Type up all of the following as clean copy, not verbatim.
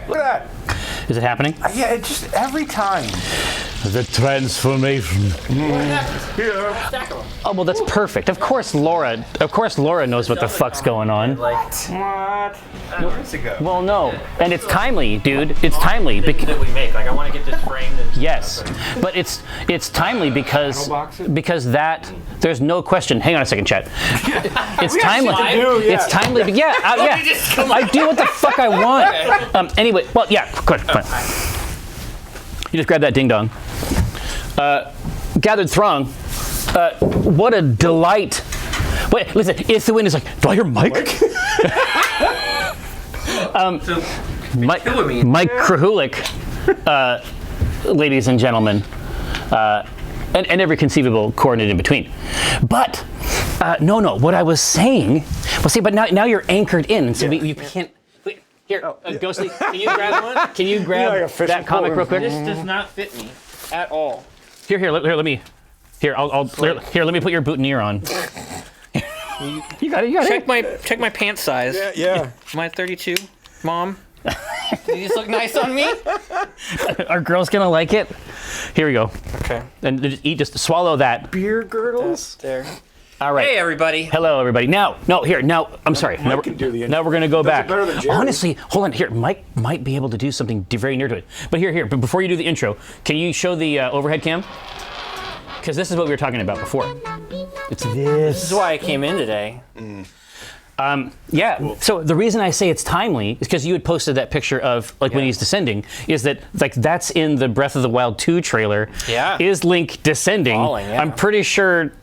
Look at that. Is it happening? Yeah, it just every time. The transformation. Here. Oh, well, that's perfect. Of course, Laura knows what the fuck's going on. What? Hours ago. Well, no. And it's timely, dude. It's timely. That we make. Like, I want to get this framed. And Yes. But it's timely because there's no question. Hang on a second, chat. It's timely. It's timely. Yeah. I do what the fuck I want. Anyway, well, yeah. Good. Fine. You just grab that ding dong. Gathered throng. What a delight. Wait, listen. Ithuin is like, do I hear Mike? Mike Krahulik, ladies and gentlemen, and every conceivable coordinate in between. But no. What I was saying. Well, see, but now you're anchored in, so we can't. Wait, here, Ghostly, can you grab one? Can you grab that comic real quick? this does not fit me at all. Here, let me. Here, let me put your boutonniere on. You got it. Check my pant size. Yeah. Am I 32, Mom? These look nice on me. Are girls gonna like it? Here we go. Okay. And just swallow that. Beer girdles. There. All right. Hey, everybody. Hello, everybody. Now, I'm sorry. Now can do the we're gonna go back. it better than Jerry. Honestly, hold on. Here, Mike might be able to do something very near to it. But here. But before you do the intro, can you show the overhead cam? Because this is what we were talking about before. It's this. This is why I came in today. Yeah. Cool. So the reason I say it's timely is because you had posted that picture of when he's descending. Is that that's in the Breath of the Wild 2 trailer? Yeah. Is Link descending? Falling, yeah. I'm pretty sure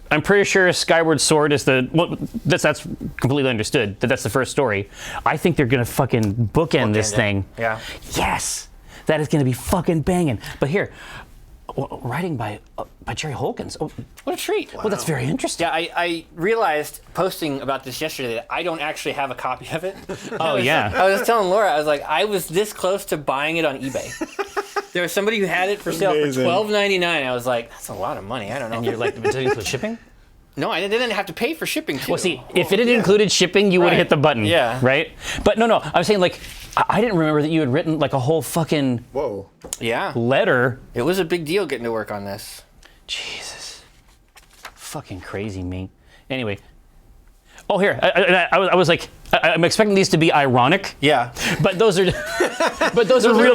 Skyward Sword is that's completely understood. That's the first story. I think they're gonna fucking bookend this thing. Yeah. Yes. That is gonna be fucking banging. But here. Writing by Jerry Holkins. Oh, What a treat. well, that's very interesting. Yeah, I realized posting about this yesterday that I don't actually have a copy of it. Oh, yeah. I was telling Laura, I was like, I was this close to buying it on eBay. There was somebody who had it for sale for $12.99. I was like, that's a lot of money. I don't know. And you're like, does it include shipping? No, I didn't have to pay for shipping too. Well, see, if it had included shipping, you would have hit the button. Yeah. Right? But no, I was saying, I didn't remember that you had written, a whole fucking Yeah. letter. It was a big deal getting to work on this. Jesus. Fucking crazy me. Anyway. Oh, here. I was like, I'm expecting these to be ironic. Yeah. But those are real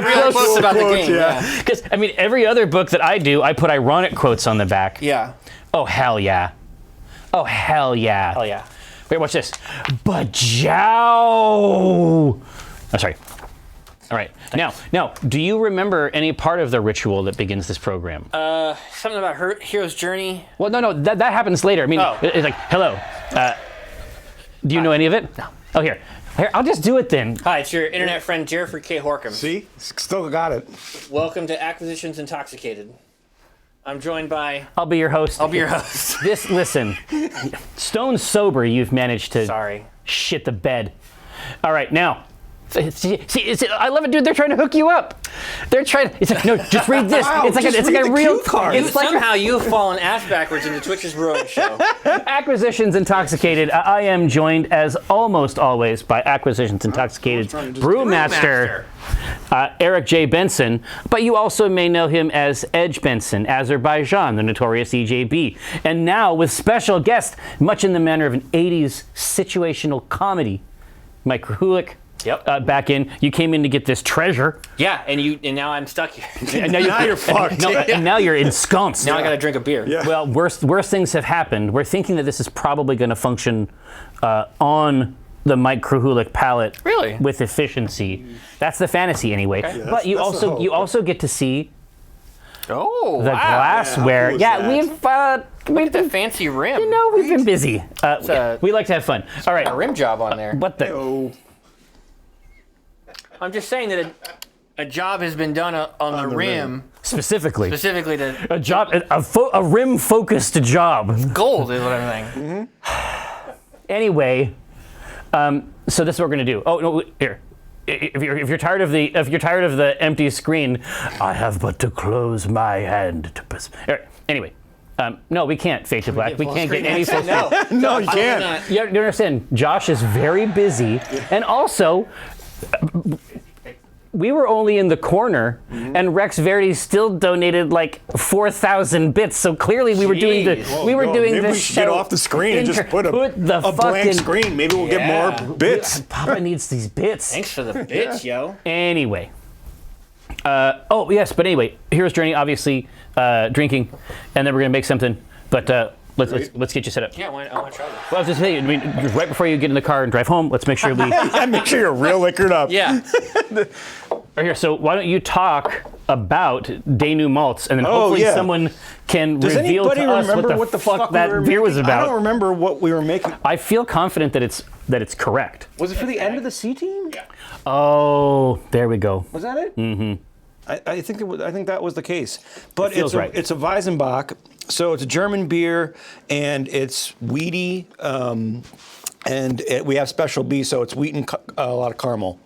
Close about the game. Yeah. Because, every other book that I do, I put ironic quotes on the back. Yeah. Oh, hell yeah. Oh, hell yeah. Hell yeah. Wait, watch this. Bajow! Oh, sorry. All right. Now, do you remember any part of the ritual that begins this program? Something about her hero's journey. Well, no, that happens later. It's like, hello. Do you know any of it? No. Oh, here, I'll just do it then. Hi, it's your internet friend, Jeffrey K. Horkham. See? Still got it. Welcome to Acquisitions Intoxicated. I'm joined by... I'll be your host. Listen, stone sober, you've managed to shit the bed. All right, now, see, I love it, dude. They're trying to hook you up. It's like, no, just read this. Wow, it's like a real card. Somehow you've fallen ass backwards into Twitch's Brewing show. Acquisitions Intoxicated. I am joined, as almost always, by Acquisitions Intoxicated's brewmaster, Eric J. Benson, but you also may know him as Edge Benson, Azerbaijan, the notorious EJB. And now with special guest, much in the manner of an 80s situational comedy, Mike Krahulik. Yep. Back in. You came in to get this treasure. Yeah, and now I'm stuck here. And now you're fucked. And now you're ensconced. Now I gotta drink a beer. Yeah. Well, worse things have happened. We're thinking that this is probably going to function on the Mike Krahulik palette. Really? With efficiency. That's the fantasy anyway. Okay. Yeah, but you also get to see the glassware. Yeah, we've the fancy rim. We've been busy. We like to have fun. All right. A rim job on there. What the? I'm just saying that a job has been done on the rim. Specifically to a job, a rim-focused job. Gold is what I'm saying. Anyway, so this is what we're gonna do. Oh no, here. If you're tired of the empty screen, I have but to close my hand to. Anyway, no, we can't fade to black. We can't get any. No, you can't. You understand? Josh is very busy, and also. we were only in the corner, and Rex Verdi still donated like 4,000 bits. So clearly, we were doing the Jeez. Maybe this we should get show off the screen and just put a blank fucking screen. Maybe we'll get more bits. Papa needs these bits. Thanks for the bits, yo. Anyway. Oh yes, but anyway, Hero's Journey, obviously drinking, and then we're gonna make something. But let's get you set up. Yeah, I want to try this. Well, I was just saying, I mean, just right before you get in the car and drive home, let's make sure we. Yeah, make sure you're real liquored up. Yeah. Right here. So why don't you talk about Day New Malts, and then hopefully yeah. someone can Does reveal anybody to us remember what the fuck we that were beer was making? about. I don't remember what we were making. I feel confident that it's correct. Was it for the end of the C team? Yeah. Oh, there we go. Was that it? Mm-hmm. I think I think that was the case. But It feels right. It's a Weizenbach, so it's a German beer, and it's weedy, we have special B, so it's wheat and a lot of caramel.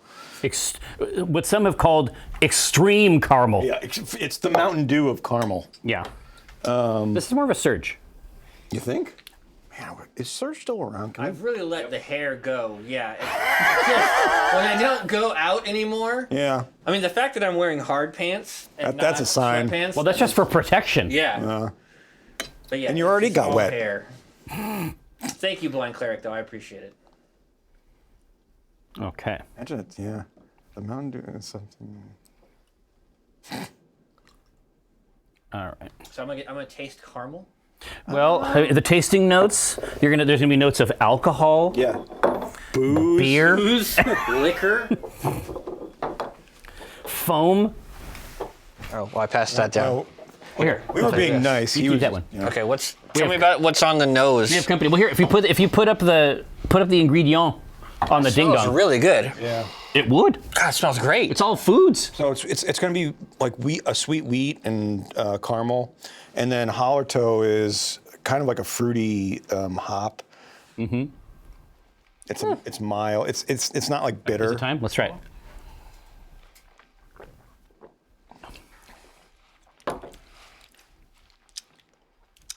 What some have called extreme caramel. Yeah, it's the Mountain Dew of caramel. Yeah. This is more of a surge. You think? Man, is Surge still around? Can I've really let the hair go. Yeah. It's just, when I don't go out anymore. yeah. I mean, the fact that I'm wearing hard pants and That's not a sign. sweatpants, Well, that's just for protection. yeah. But yeah. And you it's already just got all wet. Hair. Thank you, Blind Cleric, though. I appreciate it. Okay. Imagine it, yeah. The Mountain Dew is something. All right. So I'm gonna taste caramel. Well, the tasting notes. There's gonna be notes of alcohol, Yeah. Booze. beer, Booze, liquor. foam. Oh, well, I passed that down. Oh, Here. we were being nice. You keep that one. Yeah. Okay, tell me about what's on the nose. We have company. Well, here, if you put up the ingredient on the ding Smells dong, really good. Yeah. it would. God, it smells great. It's all foods. So it's going to be like a sweet wheat and caramel, and then Hallertau is kind of like a fruity hop. Mm-hmm. It's mild. It's not like bitter. Is it time? Let's try it.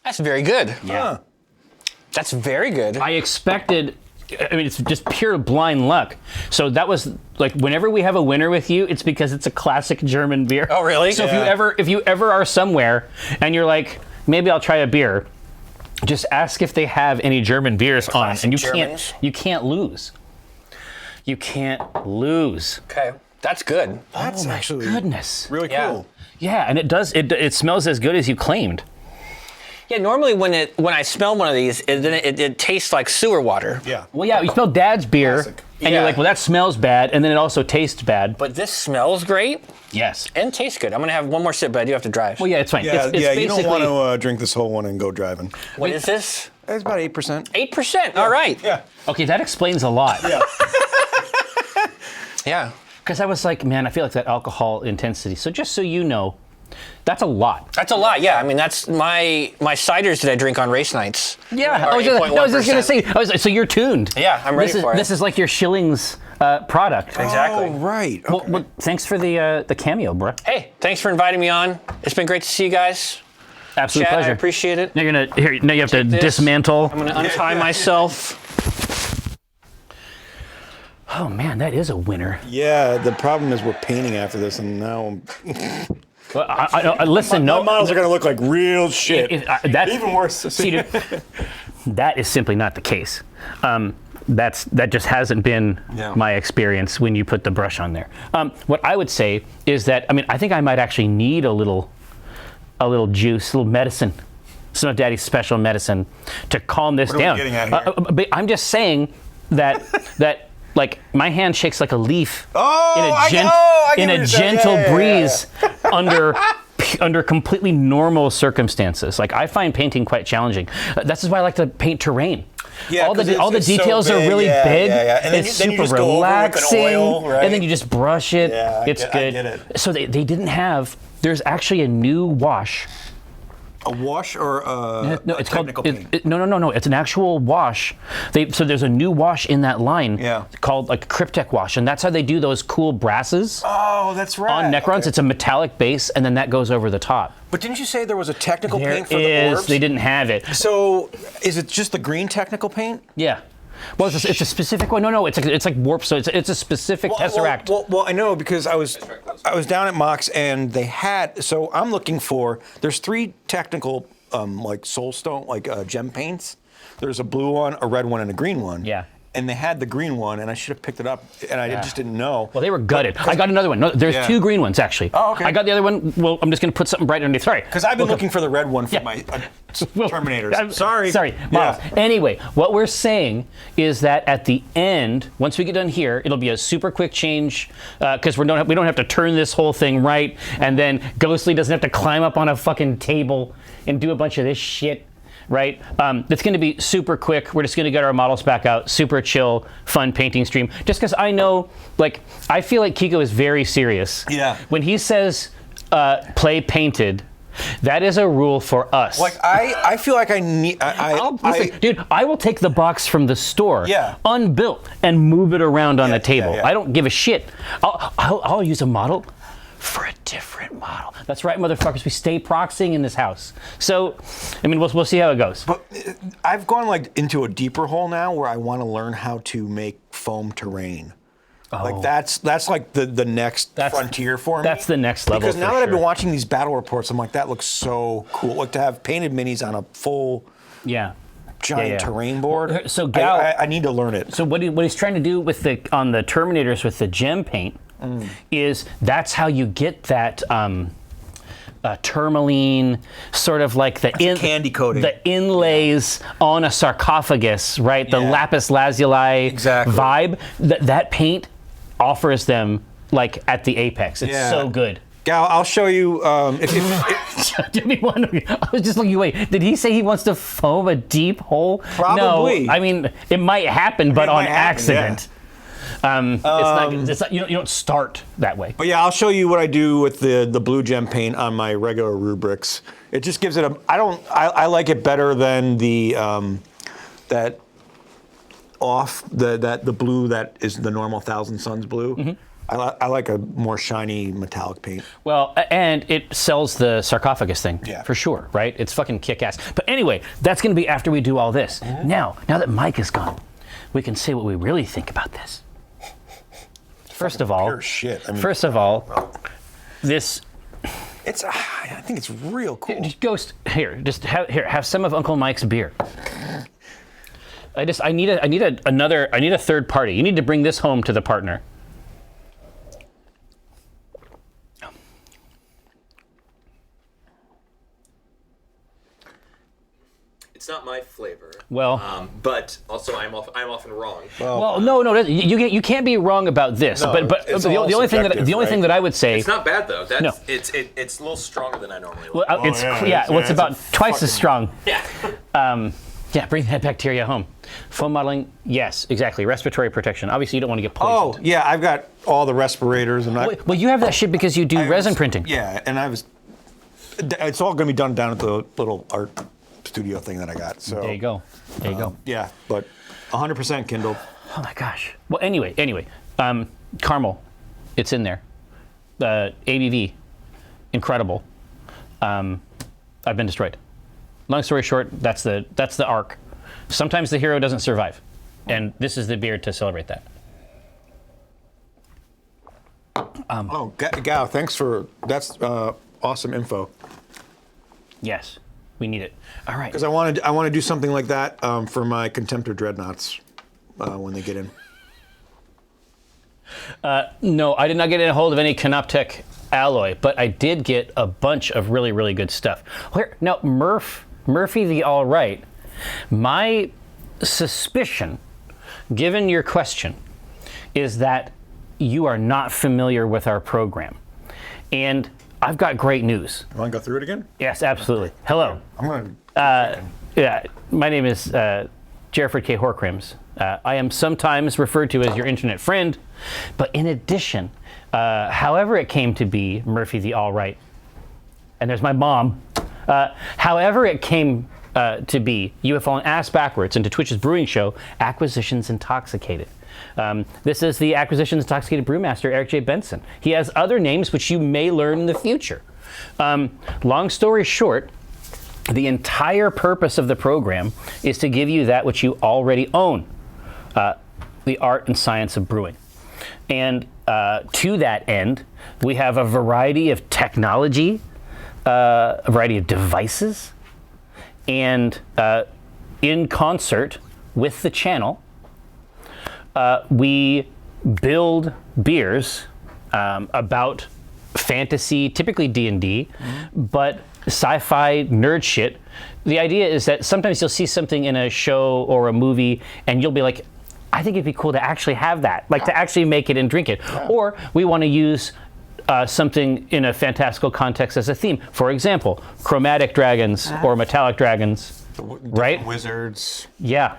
That's very good. Yeah. That's very good. I expected. I mean, it's just pure blind luck. So that was like, whenever we have a winner with you, it's because it's a classic German beer. Oh, really? So Yeah. if you ever are somewhere and you're like, maybe I'll try a beer, just ask if they have any German beers on, Classic and Germans. you can't lose. You can't lose. Okay, that's good. That's actually Goodness. really Yeah. cool. Yeah, and it smells as good as you claimed. Yeah, normally when I smell one of these, it tastes like sewer water. Yeah. Well, yeah, you smell Dad's beer, Classic. and you're Yeah. like, well, that smells bad, and then it also tastes bad. But this smells great Yes. and tastes good. I'm gonna have one more sip, but I do have to drive. Well, yeah, it's fine. Yeah, it's you don't want basically- to drink this whole one and go driving. What is this? It's about 8%. 8%. All right. Yeah. Okay, that explains a lot. Yeah. Yeah. Because I was like, man, I feel like that alcohol intensity. So just so you know, that's a lot. That's a lot. Yeah. I mean, that's my ciders that I drink on race nights. Yeah, are I was just going to 8.1%. say, so you're tuned. Yeah, I'm ready for it. This is like your Schillings product. Exactly. Oh, right. Okay. Well, thanks for the cameo, bro. Hey, thanks for inviting me on. It's been great to see you guys. Absolute Chat, I pleasure. appreciate it. Now you have to this. dismantle. I'm gonna untie myself. Oh man, that is a winner. Yeah, the problem is we're painting after this, and now Well, I listen. my No, models are going to look like real shit. that's Even worse. See, dude, that is simply not the case. That just hasn't been Yeah. my experience when you put the brush on there. What I would say is that, I mean, I think I might actually need a little juice, a little medicine, some of Daddy's special medicine to calm this What are we down. getting at here? But I'm just saying that like my hand shakes like a leaf Oh, in I a, get what you're saying. gentle Yeah. breeze under completely normal circumstances. Like, I find painting quite challenging. This is why I like to paint terrain. Yeah, all 'cause the it's so details are big. really Yeah, big. yeah, yeah. And then it's you- then you super just go over with an relaxing, oil, right? and then you just brush it. Yeah, It's I good. get it. So they didn't have. There's actually a new wash. A wash or a No, it's called technical paint? no. It's an actual wash. So there's a new wash in that line. Yeah. Called like Cryptek wash, and that's how they do those cool brasses Oh, that's right. on Necrons. Okay. It's a metallic base, and then that goes over the top. But didn't you say there was a technical There paint for the is. orbs? They didn't have it. So is it just the green technical paint? Yeah. Well, it's a specific one. No, it's like warp. So it's a specific tesseract. Well, I know because I was down at Mox and they had. So I'm looking for. There's 3 technical like soulstone gem paints. There's a blue one, a red one, and a green one. Yeah. And they had the green one, and I should have picked it up, and I just didn't know. Well, they were gutted. I got another one. No, there's 2 green ones, actually. Oh, okay. I got the other one. Well, I'm just going to put something bright underneath. Sorry. Because I've been looking for the red one for my Terminators. Sorry, Miles. Yeah. Anyway, what we're saying is that at the end, once we get done here, it'll be a super quick change because we don't have to turn this whole thing right, and then Ghostly doesn't have to climb up on a fucking table and do a bunch of this shit. Right? It's going to be super quick. We're just going to get our models back out. Super chill, fun painting stream. Just because I know, I feel like Kiko is very serious. Yeah. When he says play painted, that is a rule for us. I feel like I need. Dude, I will take the box from the store, unbuilt, and move it around on a table. Yeah. I don't give a shit. I'll use a model for a different model. That's right, motherfuckers. We stay proxying in this house. So, I mean, we'll see how it goes. But I've gone into a deeper hole now where I want to learn how to make foam terrain. That's like the next frontier for me. That's the next level. Because now that I've been watching these battle reports, I'm like, that looks so cool. Like to have painted minis on a full giant terrain board. So Gal, I need to learn it. So what he's trying to do with on the Terminators with the gem paint is that's how you get that tourmaline, sort of like the candy coating, the inlays on a sarcophagus, right? The lapis lazuli vibe. That paint offers them at the apex. It's so good. Gal, I'll show you. Give me one. I was just looking. Wait, did he say he wants to foam a deep hole? Probably. No, I mean it might happen, but on accident. It's not. You don't start that way. But yeah, I'll show you what I do with the blue gem paint on my regular rubrics. It just gives it a. I like it better than the the blue that is the normal Thousand Suns blue. Mm-hmm. I like a more shiny metallic paint. Well, and it sells the sarcophagus thing for sure, right? It's fucking kick-ass. But anyway, that's going to be after we do all this. Mm-hmm. Now that Mike is gone, we can say what we really think about this. First of all, pure shit. I mean, this. It's. I think it's real cool. Ghost, have some of Uncle Mike's beer. I need a third party. You need to bring this home to the partner. It's not my flavor. Well, but also I'm often wrong. Well, no, you can't be wrong about this. No, but the only thing that I would say, it's not bad though. No. It's a little stronger than I normally would. Well, it's about twice as strong. Yeah. Bring that bacteria home. Foam modeling, yes, exactly. Respiratory protection. Obviously, you don't want to get poisoned. Oh yeah, I've got all the respirators and well, you have that shit because you do resin printing. Yeah, and it's all going to be done down at the little art studio thing that I got. So there you go. Yeah, but 100% Kindle. Oh my gosh. Well, anyway, caramel, it's in there. ABV, incredible. I've been destroyed. Long story short, that's the arc. Sometimes the hero doesn't survive, and this is the beer to celebrate that. Gal, thanks for that's awesome info. Yes, we need it. All right. Because I want to do something like that for my Contemptor Dreadnoughts when they get in. No, I did not get a hold of any Canoptech alloy, but I did get a bunch of really, really good stuff. Now, Murphy the All Right, my suspicion, given your question, is that you are not familiar with our program. And I've got great news. You want to go through it again? Yes, absolutely. Hello. I'm going to... My name is Jerford K. Horcrims. I am sometimes referred to as your internet friend, but in addition, however it came to be Murphy the All Right, and there's my mom, however it came to be, you have fallen ass backwards into Twitch's brewing show, Acquisitions Intoxicated. This is the Acquisitions Intoxicated brewmaster, Eric J. Benson. He has other names which you may learn in the future. Long story short, the entire purpose of the program is to give you that which you already own. the art and science of brewing. And to that end, we have a variety of technology, a variety of devices, and in concert with the channel, we build beers about fantasy, typically D&D, but sci-fi nerd shit. The idea is that sometimes you'll see something in a show or a movie and you'll be like, I think it'd be cool to actually have that, like to actually make it and drink it. Yeah. Or we want to use something in a fantastical context as a theme. For example, chromatic dragons or metallic dragons, right? Wizards. Yeah.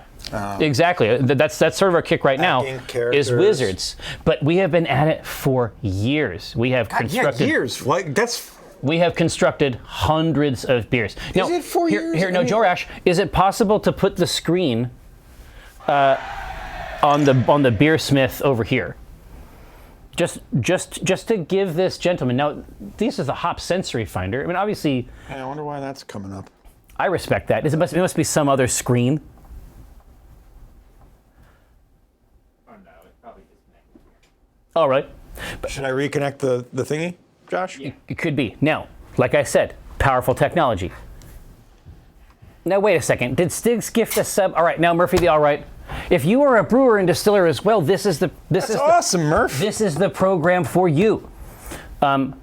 Exactly. That's sort of our kick right now is wizards. But we have been at it for years. We have constructed years. Like we have constructed hundreds of beers. Now, is it 4 years? Here, no, Jorash, is it possible to put the screen on the beersmith over here? Just to give this gentleman. Now, this is a hop sensory finder. I mean, obviously. Hey, I wonder why that's coming up. I respect that. It must be some other screen. All right. Should I reconnect the thingy, Josh? It could be. Now, like I said, powerful technology. Now, wait a second. Did Stiggs gift a sub? All right. Now, Murphy the All Right. If you are a brewer and distiller as well, this is awesome, Murph. This is the program for you.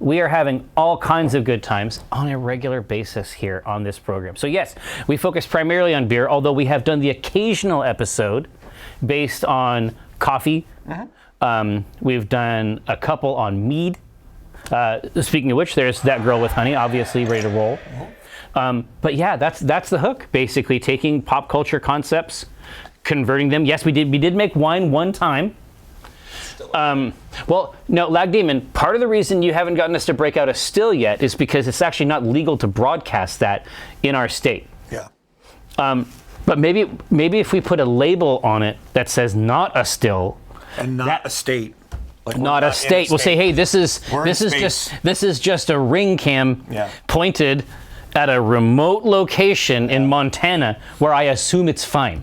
We are having all kinds of good times on a regular basis here on this program. So yes, we focus primarily on beer, although we have done the occasional episode based on coffee. We've done a couple on mead. Speaking of which, there's That Girl with Honey, obviously ready to roll. But yeah, that's the hook, basically taking pop culture concepts, converting them. Yes, we did make wine one time. Well, no, Lag Demon, part of the reason you haven't gotten us to break out a still yet is because it's actually not legal to broadcast that in our state. Yeah. But maybe if we put a label on it that says not a still, and not a state. Like not a state. We'll say, hey, this is just a ring cam pointed at a remote location in Montana where I assume it's fine.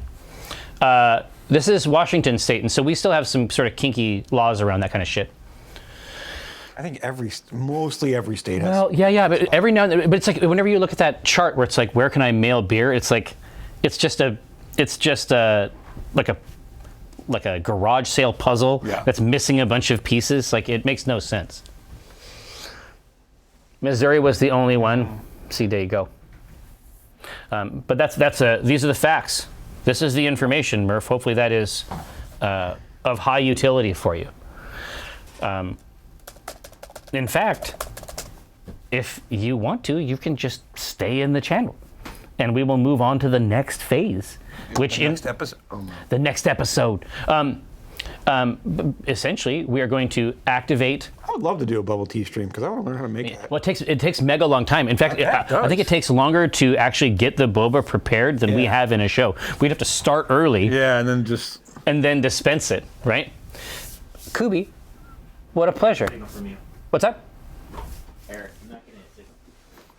This is Washington State, and so we still have some sort of kinky laws around that kind of shit. I think mostly every state has. Well, yeah, but every now and then, but it's like whenever you look at that chart where it's like, where can I mail beer? It's like, it's just a garage sale puzzle that's missing a bunch of pieces. Like, it makes no sense. Missouri was the only one. See, there you go. But these are the facts. This is the information, Murph. Hopefully that is of high utility for you. In fact, if you want to, you can just stay in the channel, and we will move on to the next phase, the next episode. Essentially, we are going to activate. I would love to do a bubble tea stream because I want to learn how to make that. Well, it takes mega long time. In fact, I think it takes longer to actually get the boba prepared than we have in a show. We'd have to start early. Yeah, and then dispense it, right? Kubi, what a pleasure. What's that? Eric, I'm not getting a signal.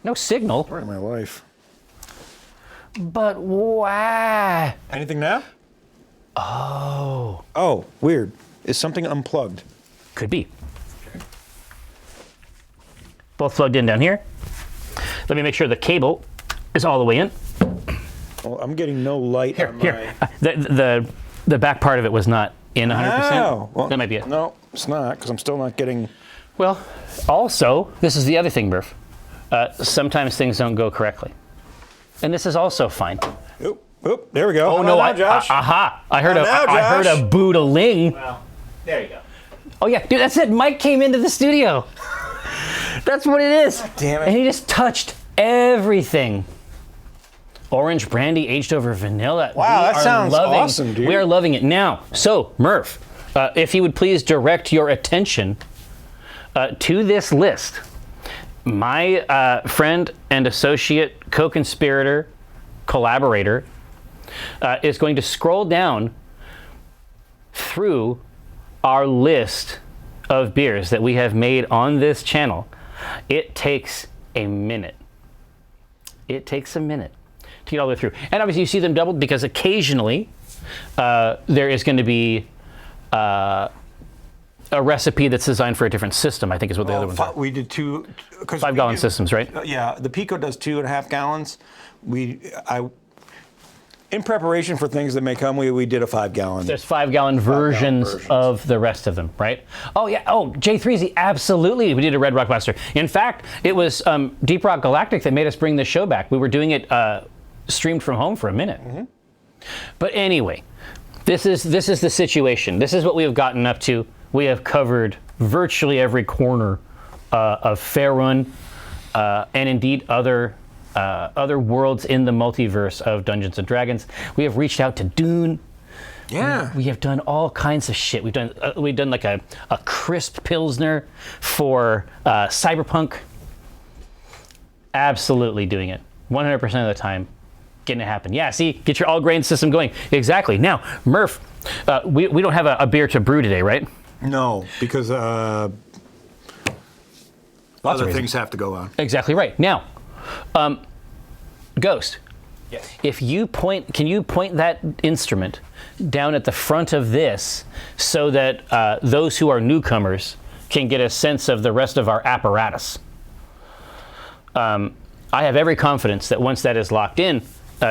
No signal. Part of my life. But why? Anything now? Oh, weird. Is something unplugged? Could be. Both plugged in down here. Let me make sure the cable is all the way in. Well, I'm getting no light on my... The back part of it was not in 100%. Oh, well, that might be it. No, it's not, because I'm still not getting... Well, also, this is the other thing, Murph. Sometimes things don't go correctly. And this is also fine. Oop, there we go. Oh, no, Josh. I heard a boodling. Well, there you go. Oh, yeah, dude, that's it. Mike came into the studio. That's what it is. Damn it. And he just touched everything. Orange brandy aged over vanilla. Wow, that sounds awesome, dude. We are loving it. Now, so, Murph, if you would please direct your attention to this list. My friend and associate, co-conspirator, collaborator, is going to scroll down through our list of beers that we have made on this channel. It takes a minute. It takes a minute to get all the way through. And obviously you see them doubled because occasionally there is going to be a recipe that's designed for a different system, I think is what the other ones are. We did 5-gallon systems, right? Yeah, the Pico does 2.5 gallons. In preparation for things that may come, we did a 5-gallon. There's 5-gallon versions of the rest of them, right? Oh yeah. Oh, J3Z, absolutely. We did a Red Rock Blaster. In fact, it was Deep Rock Galactic that made us bring this show back. We were doing it streamed from home for a minute. But anyway, this is the situation. This is what we have gotten up to. We have covered virtually every corner of Faerun, and indeed other worlds in the multiverse of Dungeons and Dragons. We have reached out to Dune. Yeah. We have done all kinds of shit. We've done like a crisp Pilsner for Cyberpunk. Absolutely doing it. 100% of the time. Getting it happen. Yeah, see, get your all grain system going. Exactly. Now, Murph, we don't have a beer to brew today, right? No, because other things have to go on. Exactly right. Now, Ghost. Yes. Can you point that instrument down at the front of this so that those who are newcomers can get a sense of the rest of our apparatus? I have every confidence that once that is locked in,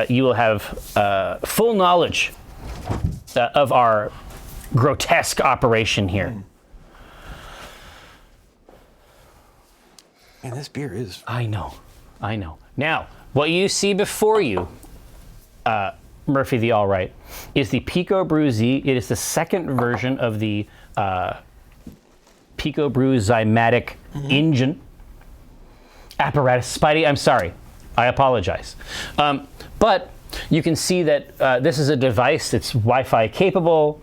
you will have full knowledge of our grotesque operation here. Man, this beer is... I know. Now, what you see before you, Murphy the All Right, is the Pico Brew Z. It is the second version of the Pico Brew Zymatic engine apparatus. Spidey, I'm sorry. I apologize. But you can see that this is a device that's Wi-Fi capable.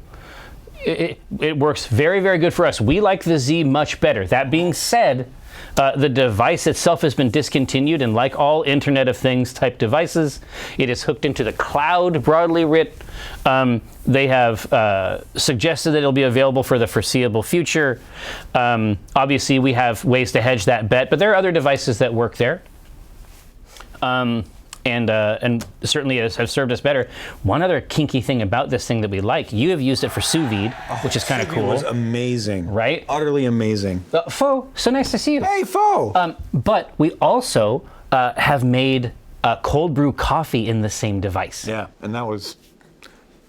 It works very, very good for us. We like the Z much better. That being said, the device itself has been discontinued, and like all Internet of Things type devices, it is hooked into the cloud, broadly writ. They have suggested that it'll be available for the foreseeable future. Obviously, we have ways to hedge that bet, but there are other devices that work there. And certainly have served us better. One other kinky thing about this thing that we like, you have used it for sous vide, which is kind of cool. It was amazing. Right? Utterly amazing. Fo, so nice to see you. Hey, Fo! But we also have made cold brew coffee in the same device. Yeah, and that was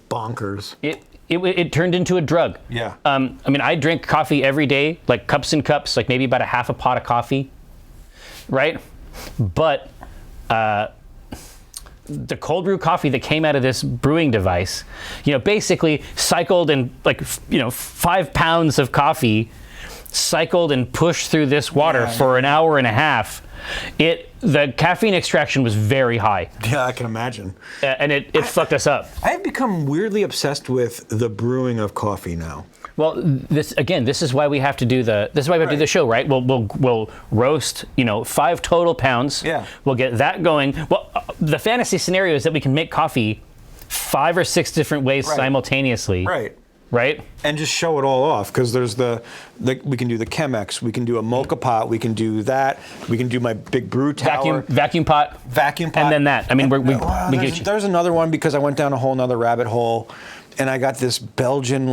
bonkers. It turned into a drug. Yeah. I mean, I drink coffee every day, like cups and cups, like maybe about a half a pot of coffee, right? But the cold brew coffee that came out of this brewing device, basically cycled in 5 pounds of coffee, cycled and pushed through this water for an hour and a half. The caffeine extraction was very high. Yeah, I can imagine. And it fucked us up. I have become weirdly obsessed with the brewing of coffee now. Well, this is why we have to do the show, right? We'll roast, 5 total pounds. Yeah. We'll get that going. Well, the fantasy scenario is that we can make coffee 5 or 6 different ways simultaneously. Right. Right? And just show it all off, because there's we can do the Chemex, we can do a mocha pot, we can do that, we can do my big brew tower. Vacuum pot. And then that. I mean, we get you. There's another one, because I went down a whole nother rabbit hole, and I got this Belgian,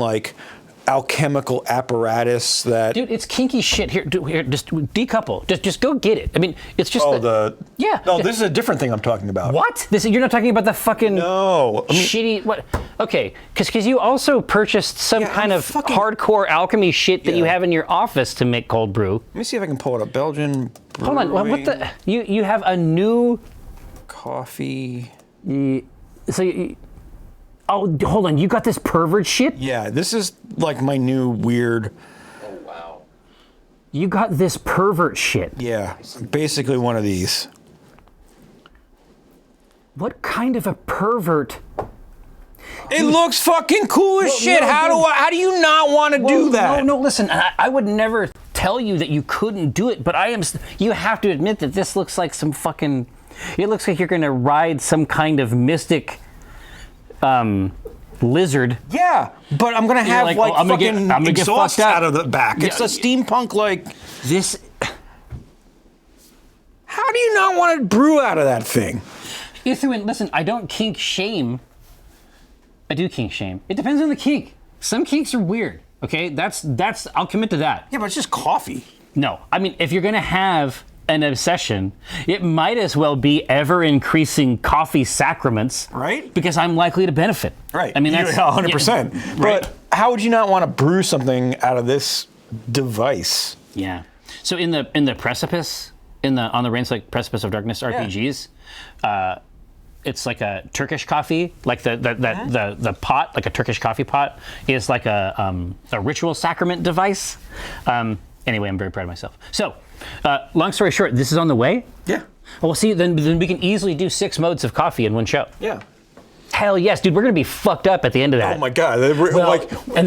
alchemical apparatus that... Dude, it's kinky shit. Here, just decouple. Just go get it. I mean, it's just... Yeah. No, this is a different thing I'm talking about. What? You're not talking about the fucking... No. Shitty... What? Okay, because you also purchased some kind of hardcore alchemy shit that you have in your office to make cold brew. Let me see if I can pull it up. Belgian Brewing. Hold on. What the... You have a new... Coffee... Oh, hold on. You got this pervert shit? Yeah, this is my new weird... Oh, wow. You got this pervert shit. Yeah, basically one of these. What kind of a pervert? It looks fucking cool as shit. How do you not want to do that? No, listen. I would never tell you that you couldn't do it, but you have to admit that this looks like some fucking... It looks like you're going to ride some kind of mystic... lizard. Yeah, but I'm gonna have I'm gonna get exhaust fucked up out of the back. It's a steampunk this. How do you not want to brew out of that thing? Listen, I don't kink shame I do kink shame. It depends on the kink. Some kinks are weird. Okay, that's. I'll commit to that. Yeah, but it's just coffee. No, I mean, if you're gonna have an obsession, it might as well be ever-increasing coffee sacraments, Right? Because I'm likely to benefit. Right. I mean, that's 100%. yeah, right. But how would you not want to brew something out of this device? Yeah. So in the precipice, on the Rainslake Precipice of Darkness RPGs, it's like a Turkish coffee, like the pot, like a Turkish coffee pot, is like a ritual sacrament device. Anyway, I'm very proud of myself. So, long story short, this is on the way. Yeah. Well, see, then we can easily do 6 modes of coffee in one show. Yeah. Hell yes, dude, we're gonna be fucked up at the end of that. Oh my God! and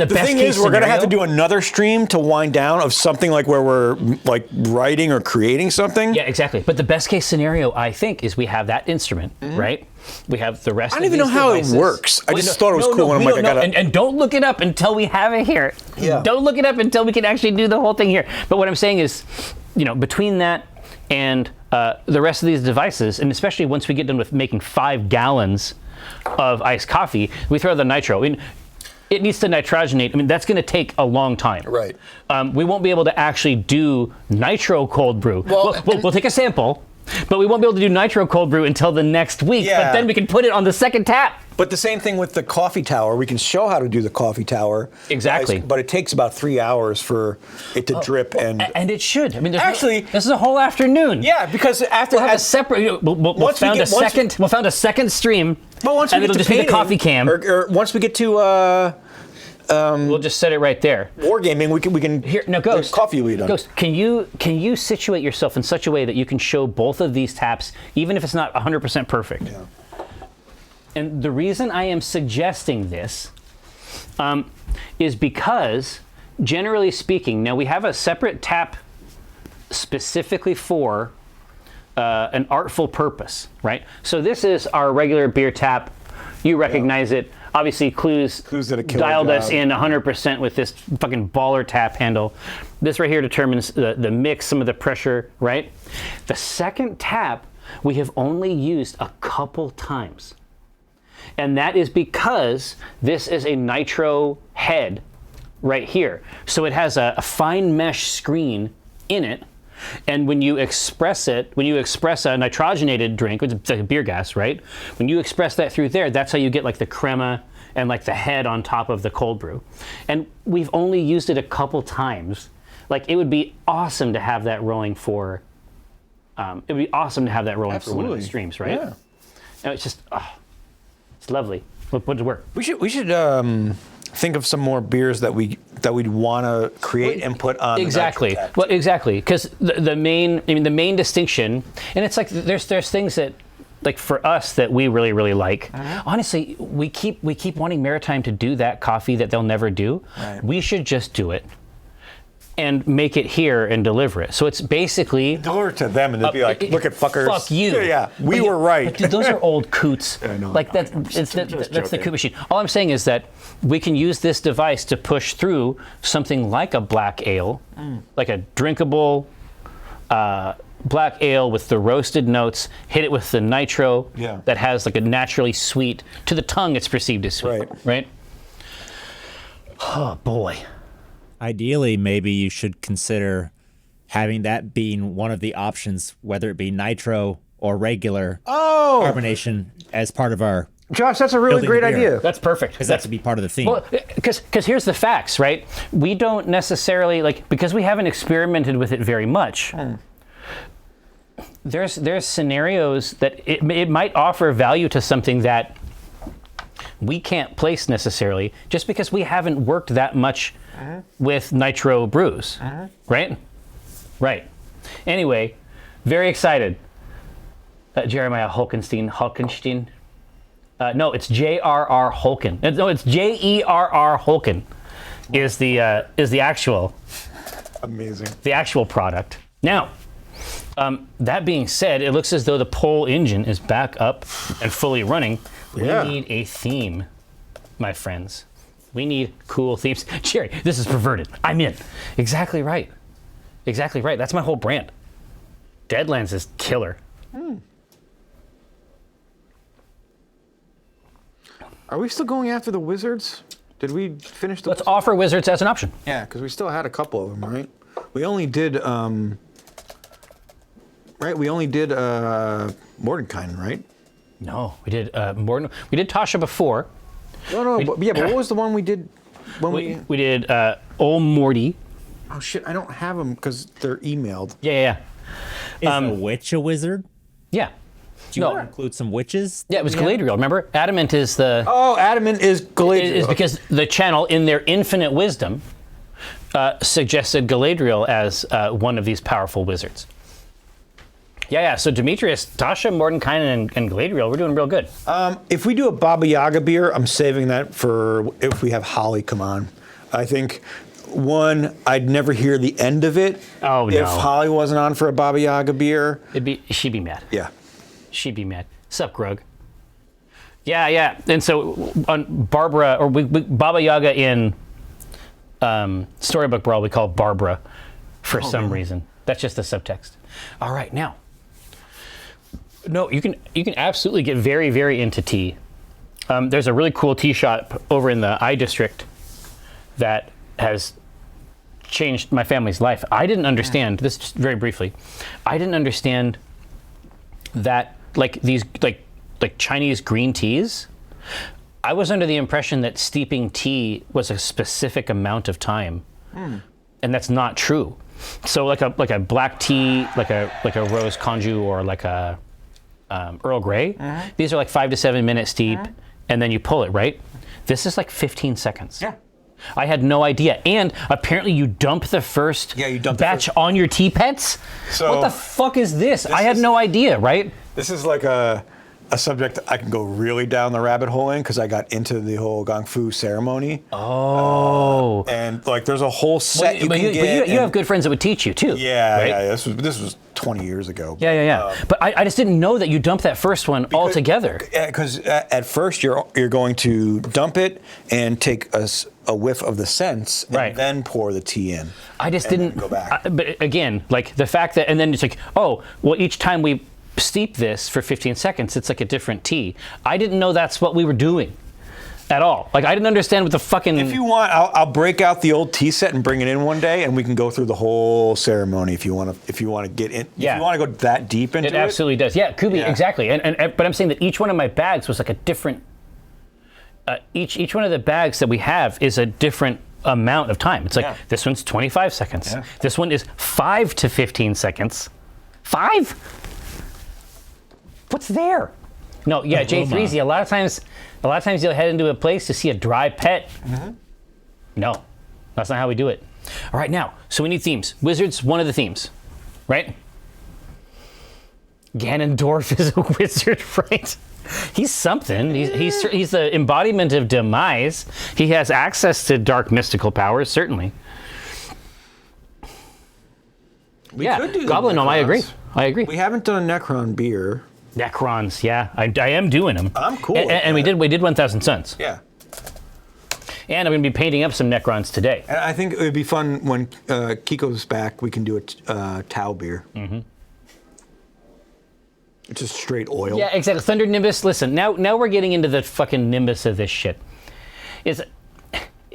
the the best thing case is, we're gonna have to scenario- do another stream to wind down of something like where we're like writing or creating something. Yeah, exactly. But the best case scenario, I think, is we have that instrument, right? We have the rest. I don't even know how it works. I just thought it was cool, and I'm like, I gotta. And don't look it up until we have it here. Yeah. Don't look it up until we can actually do the whole thing here. But what I'm saying is, between that and the rest of these devices, and especially once we get done with making 5 gallons of iced coffee, we throw the nitro. I mean, it needs to nitrogenate. I mean, that's going to take a long time. Right. We won't be able to actually do nitro cold brew. We'll take a sample, but we won't be able to do nitro cold brew until the next week. Yeah. But then we can put it on the second tap. But the same thing with the coffee tower. We can show how to do the coffee tower. Exactly. But it takes about 3 hours for it to drip and. And it should. I mean, Actually- this is a whole afternoon. Yeah, because after We'll have a separate. We'll found a second stream. But once and we get it'll to just be the painting, coffee cam. or once we get to We'll just set it right there. wargaming, we can Here, no, Ghost. coffee will be done. Ghost, can you situate yourself in such a way that you can show both of these taps, even if it's not 100% perfect? Yeah. And the reason I am suggesting this is because, generally speaking, now we have a separate tap specifically for an artful purpose, right? So this is our regular beer tap. You recognize it. Obviously, Clues did a killer dialed job. us in 100% with this fucking baller tap handle. This right here determines the mix, some of the pressure, right? The second tap we have only used a couple times. And that is because this is a nitro head right here. So it has a fine mesh screen in it. And when you express a nitrogenated drink, which is like a beer gas, right? When you express that through there, that's how you get like the crema and like the head on top of the cold brew. And we've only used it a couple times. Like it would be awesome to have that rolling for, for one of the streams, right? Yeah. And it's just, it's lovely. Put to work. We should think of some more beers that we'd want to create and put on. Exactly. The nitro tap. Well, exactly, because the main distinction, and it's like there's things that, like for us, that we really really like. Honestly, we keep wanting Maritime to do that coffee that they'll never do. Right. We should just do it and make it here and deliver it. So it's basically Deliver it to them and they'd be like, "Look at fuckers." Fuck you. Yeah, we were right. But dude, those are old coots. I know. Like that's the joking. coot machine. All I'm saying is that we can use this device to push through something like a black ale, like a drinkable black ale with the roasted notes. Hit it with the nitro that has like a naturally sweet, to the tongue it's perceived as sweet. Right? Oh boy. Ideally, maybe you should consider having that being one of the options, whether it be nitro or regular carbonation as part of our. Josh, that's a really Building great the beer. idea. That's perfect. Because that should be part of the theme. Well, because here's the facts, right? We don't necessarily because we haven't experimented with it very much. There's scenarios that it might offer value to something that we can't place necessarily, just because we haven't worked that much with nitro brews, right? Right. Anyway, very excited. Jeremiah Holkenstein. No, it's J.R.R. Holken. No, it's J.E.R.R. Holken is the actual product. Now, that being said, it looks as though the pole engine is back up and fully running. We need a theme, my friends. We need cool themes. Jerry, this is perverted. I'm in. Exactly right. That's my whole brand. Deadlands is killer. Are we still going after the wizards? Did we finish the? Let's offer wizards as an option. Yeah, because we still had a couple of them, right? We only did. Right, we only did Mordenkainen, right? No, we did Morton. We did Tasha before. No, but what was the one we did when We did Old Morty. Oh shit, I don't have them because they're emailed. Yeah. Is a witch a wizard? Yeah. Do you want to include some witches? Yeah, it was Galadriel. Remember, Adamant is the. Oh, Adamant is Galadriel. Is because the channel, in their infinite wisdom, suggested Galadriel as one of these powerful wizards. Yeah. So Demetrius, Tasha, Mordenkainen, and Galadriel, we're doing real good. If we do a Baba Yaga beer, I'm saving that for if we have Holly come on. I think one, I'd never hear the end of it. Oh no! If Holly wasn't on for a Baba Yaga beer, she'd be mad. Yeah. She'd be mad. Sup, Grug? Yeah. And so on Barbara, or Baba Yaga in Storybook Brawl, we call Barbara for some reason. That's just the subtext. All right, now. No, you can absolutely get very, very into tea. There's a really cool tea shop over in the I District that has changed my family's life. I didn't understand this, just very briefly. I didn't understand that these Chinese green teas. I was under the impression that steeping tea was a specific amount of time, and that's not true. So like a black tea, like a rose conju, or like a Earl Grey. These are like 5 to 7 minutes steep, and then you pull it, right? This is like 15 seconds. Yeah. I had no idea. And apparently you dump the first batch on your tea pets? So what the fuck is this? I had no idea, right? This is like a subject I can go really down the rabbit hole in because I got into the whole Gong Fu ceremony. Oh. And like there's a whole set you can get. But you have good friends that would teach you too. Yeah, right? yeah. This was 20 years ago. Yeah. But I just didn't know that you dump that first one altogether. Because at first you're going to dump it and take a whiff of the scents and then pour the tea in. I just didn't go back. But again, like the fact that, and then it's like, oh, well, each time we steep this for 15 seconds, it's like a different tea. I didn't know that's what we were doing at all. Like I didn't understand what the fucking. If you want, I'll break out the old tea set and bring it in one day, and we can go through the whole ceremony if you want to. If you want to get in, if you want to go that deep into it. It absolutely does. Yeah, Kubi, exactly. And but I'm saying that each one of my bags was like a different. Each one of the bags that we have is a different amount of time. It's like this one's 25 seconds. Yeah. This one is 5 to 15 seconds. 5? What's there? No, yeah, J3Z. A lot of times you'll head into a place to see a dry pet. No, that's not how we do it. All right, now, so we need themes. Wizards, one of the themes, right? Ganondorf is a wizard, right? He's something. He's the embodiment of demise. He has access to dark mystical powers, certainly. We could do Goblin Gnome, I agree. We haven't done a Necron beer. Necrons, yeah. I am doing them. I'm cool. And we did 1,000 Suns. Yeah. And I'm going to be painting up some Necrons today. And I think it would be fun when Kiko's back, we can do a Tau beer. It's just straight oil. Yeah, exactly. Thunder Nimbus. Listen, now we're getting into the fucking Nimbus of this shit.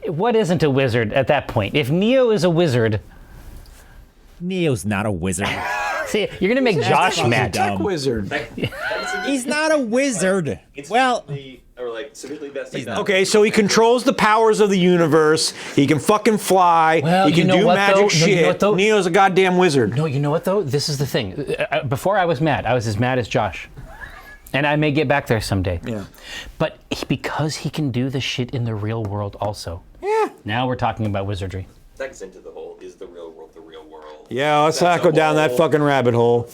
What isn't a wizard at that point? If Neo is a wizard... Neo's not a wizard. See, you're going to make Josh mad. Tech wizard. He's not a wizard. Well... Or like severely best technology. Okay, so he controls the powers of the universe. He can fucking fly. Well, he can do magic shit. you know what, though? Neo's a goddamn wizard. No, you know what though? This is the thing. Before I was mad. I was as mad as Josh. And I may get back there someday. Yeah. But because he can do the shit in the real world also. Yeah. Now we're talking about wizardry. That gets into the whole, is the real world the real world? Yeah, let's not go down that fucking rabbit hole.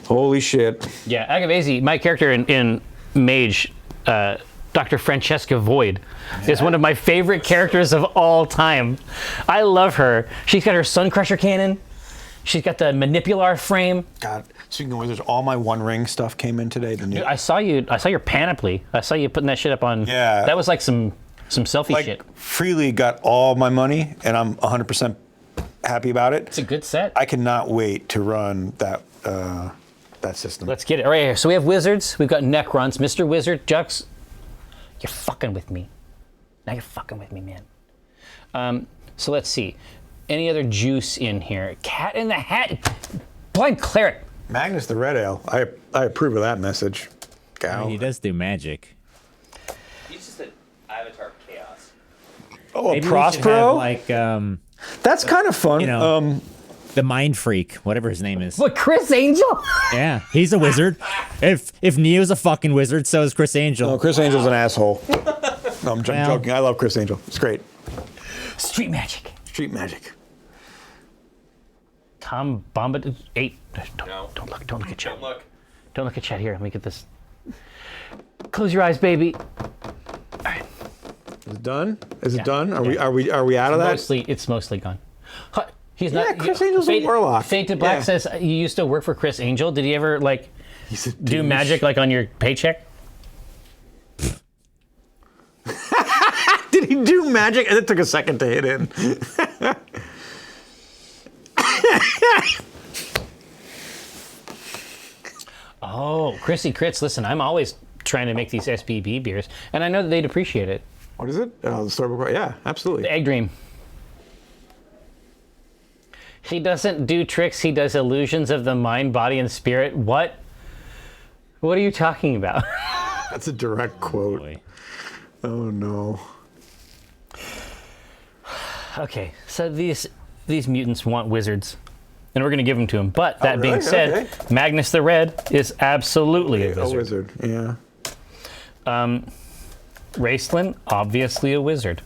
Holy shit. Yeah, Agavesi, my character in Mage, Dr. Francesca Void, is one of my favorite characters of all time. I love her. She's got her Sun Crusher cannon. She's got the Manipular frame. God, speaking of wizards, all my One Ring stuff came in today. Dude, I saw your panoply. I saw you putting that shit up on. Yeah. That was like some selfie shit. Freely got all my money, and I'm 100% happy about it. It's a good set. I cannot wait to run that system. Let's get it. All right, so we have wizards. We've got Necrons. Mr. Wizard, Jux, You're fucking with me. Now you're fucking with me, man. So let's see. Any other juice in here? Cat in the Hat. Blind Claret. Magnus the Red Ale. I approve of that message. I mean, he does do magic. He's just an avatar of chaos. Oh, a Maybe we should have, Prospero? like That's kind of fun. you know, the Mind Freak, whatever his name is. What, Chris Angel? Yeah, he's a wizard. If Neo's a fucking wizard, so is Chris Angel. Oh, Chris Angel's an asshole. No, I'm joking. I love Chris Angel. It's great. Street magic. Street magic. Tom Bombadil 8. No. Don't look at chat. Don't look. Don't look at chat here. Let me get this. Close your eyes, baby. All right. Is it done? Is it done? Are we out of that? It's mostly gone. He's not. Yeah, Chris Angel's a warlock. Fainted Black Yeah. says you used to work for Chris Angel. Did he ever He's a do douche. magic on your paycheck? Did he do magic? And it took a second to hit in. Oh, Chrissy Crits, listen, I'm always trying to make these SPB beers, and I know that they'd appreciate it. What is it? The storybook. Yeah, absolutely. The Egg Dream. He doesn't do tricks, he does illusions of the mind, body, and spirit. What? What are you talking about? That's a direct quote. Boy. Oh no. Okay, so these mutants want wizards, and we're going to give them to them. But that really? being said, Okay. Magnus the Red is absolutely a A wizard. wizard. Yeah. Raistlin, obviously a wizard.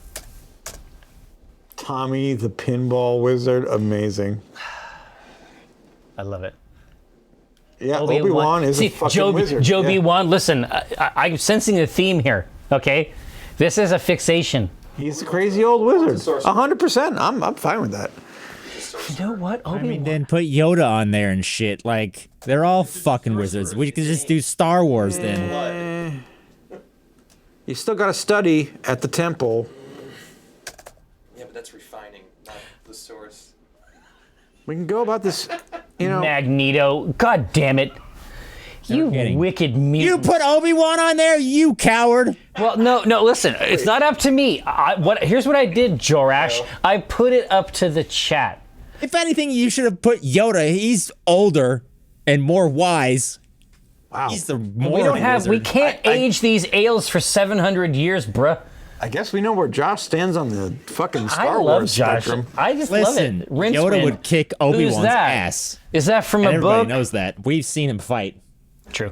Tommy the Pinball Wizard. Amazing. I love it. Yeah, Obi-Wan is a fucking wizard. Joe Yeah. B1, listen, I'm sensing a theme here, okay? This is a fixation. He's a crazy old wizard. sorcerer. 100%. I'm fine with that. You know what, I Obi-Wan? mean, then put Yoda on there and shit. Like, they're all fucking wizards. We could just do Star Wars then. You still got to study at the temple. Yeah, but that's refining, not the source. We can go about this, you know. Magneto, god damn it. You kidding. wicked You mutant. put Obi-Wan on there, you coward. Well, no, listen, it's not up to me. Here's what I did, Jorash. I put it up to the chat. If anything, you should have put Yoda. He's older and more wise. Wow. He's the more We can't age these ales for 700 years, bruh. I guess we know where Josh stands on the fucking I Star love Wars Josh. spectrum. I just Listen, love it. Rinse Yoda rin. would kick Who's Obi-Wan's that? ass. Is that from And a everybody book? knows that. We've seen him fight. True.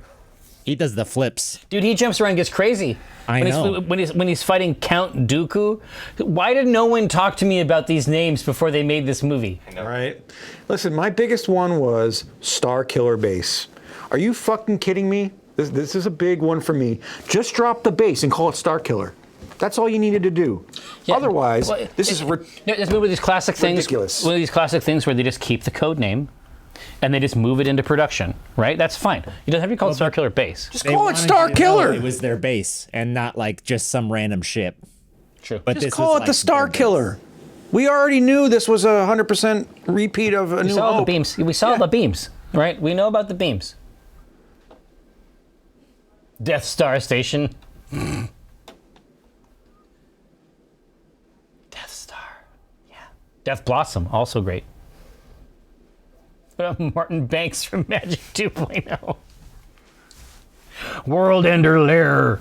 He does the flips. Dude, he jumps around and gets crazy. I know. When he's fighting Count Dooku. Why did no one talk to me about these names before they made this movie? All right. Listen, my biggest one was Star Killer Base. Are you fucking kidding me? This is a big one for me. Just drop the base and call it Star Killer. That's all you needed to do. Yeah, Otherwise, well, this is There's one of these classic things. ridiculous. One of these classic things where they just keep the code name, and they just move it into production. Right? That's fine. It doesn't have to be called Star Killer Base. just They call it wanted Star you to know Killer. It was their base and not like just some random ship. True. But Just this call was it like the Star their base. Killer. We already knew this was a 100% repeat of A We New saw the Hope. beams. We saw the beams. Right? We know about the beams. Death Star Station. Death Star. Yeah. Death Blossom, also great. What about Martin Banks from Magic 2.0? World Ender Lair.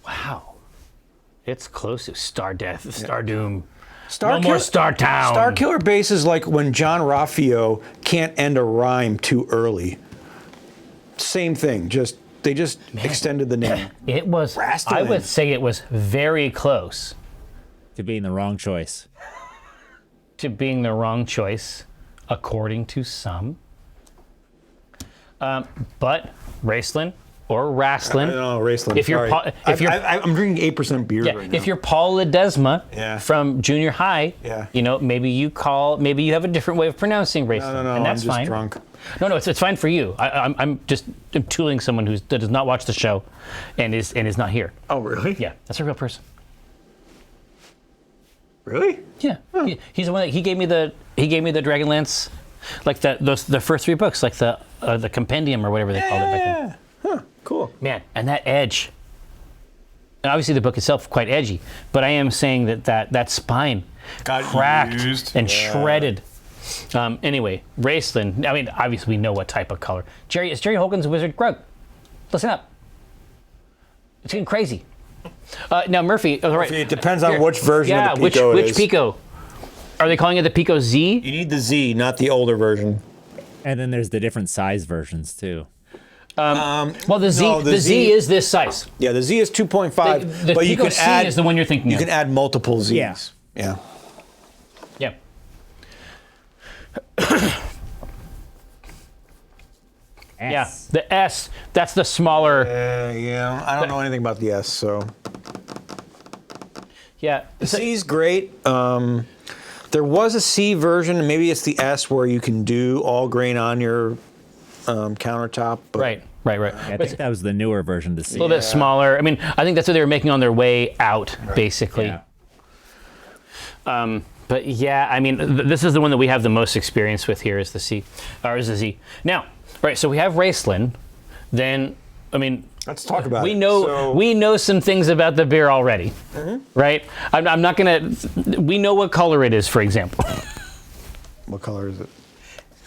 Wow. It's close to Star Death, Star Doom. No more Star Town. Star Killer Base is like when John Raffio can't end a rhyme too early. Same thing. They just extended the name. It was, Rastalin. I would say it was very close To being the wrong choice. to being the wrong choice, according to some. But Raistlin or Rastlin, No, Raceland. If you're sorry. if you're I'm drinking 8% beer yeah, right now. if you're Paul Ledesma Yeah. from junior high, Yeah. you know, maybe you have a different way of pronouncing Raistlin, no, and that's I'm just fine. drunk. No, it's fine for you. I'm tooling someone that does not watch the show, and is not here. Oh, really? Yeah, that's a real person. Really? Yeah, he's the one that he gave me the Dragonlance, like the first 3 books, like the compendium or whatever they called it back then. Yeah. Huh. Man, and that edge. And obviously the book itself quite edgy, but I am saying that spine Got cracked used. and shredded. Anyway, Raceland. I mean, obviously we know what type of color. Is Jerry Holkins a wizard? Grug, listen up. It's getting crazy. Now Murphy. Oh, right. It depends on which version of the Pico which Pico. Are they calling it the Pico Z? You need the Z, not the older version. And then there's the different size versions too. Well, the Z, no, the Z is this size. Yeah, the Z is 2.5, The but you Pico can C add is the one you're thinking you of. can add multiple Z's. Yeah. Yeah. Yeah. Yeah, S. the S, that's the smaller. Yeah, I don't know anything about the S, so. Yeah. The C's great. There was a C version, and maybe it's the S where you can do all grain on your countertop. But Right. I think that was the newer version to see. A little bit smaller. I mean, I think that's what they were making on their way out, basically. Yeah. But yeah, I mean, this is the one that we have the most experience with here is the C, or is the Z. Now, right, so we have Raceland. Then, I mean, let's talk about we it. know we know some things about the beer already, right? I'm not gonna. We know what color it is, for example. What color is it?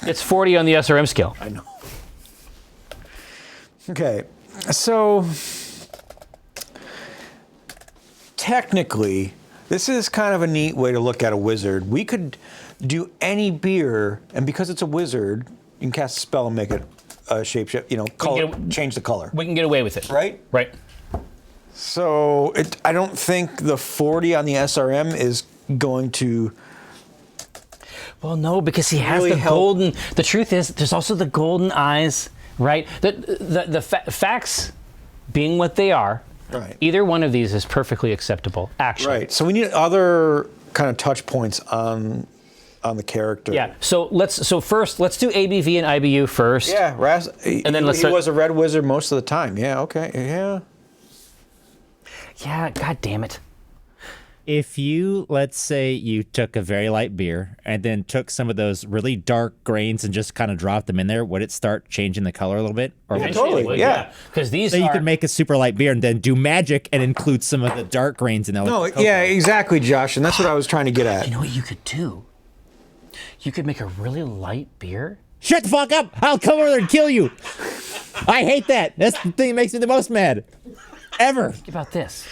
It's 40 on the SRM scale. I know. Okay, so technically, this is kind of a neat way to look at a wizard. We could do any beer, and because it's a wizard, you can cast a spell and make it a shape shift. You know, change the color. We can get away with it, Right? Right. So I don't think the 40 on the SRM is going to. Well, no, because he has Really the help. golden. The truth is, there's also the golden eyes, right? The facts being what they are. Right. Either one of these is perfectly acceptable, actually. Right. So we need other kind of touch points on the character. Yeah. So first, let's do ABV and IBU first. Yeah. And then let's he start- was a red wizard most of the time. Yeah. Okay. Yeah. Yeah. God damn it. If you, let's say you took a very light beer and then took some of those really dark grains and just kind of dropped them in there, would it start changing the color a little bit? Or would- Eventually totally, it would, yeah. Because these so you are. could make a super light beer and then do magic and include some of the dark grains in there. No. like the Yeah. cocoa. Exactly, Josh. And that's what I was trying to get at. You know what you could do? You could make a really light beer. Shut the fuck up! I'll come over there and kill you. I hate that. That's the thing that makes me the most mad. Ever. Think about this.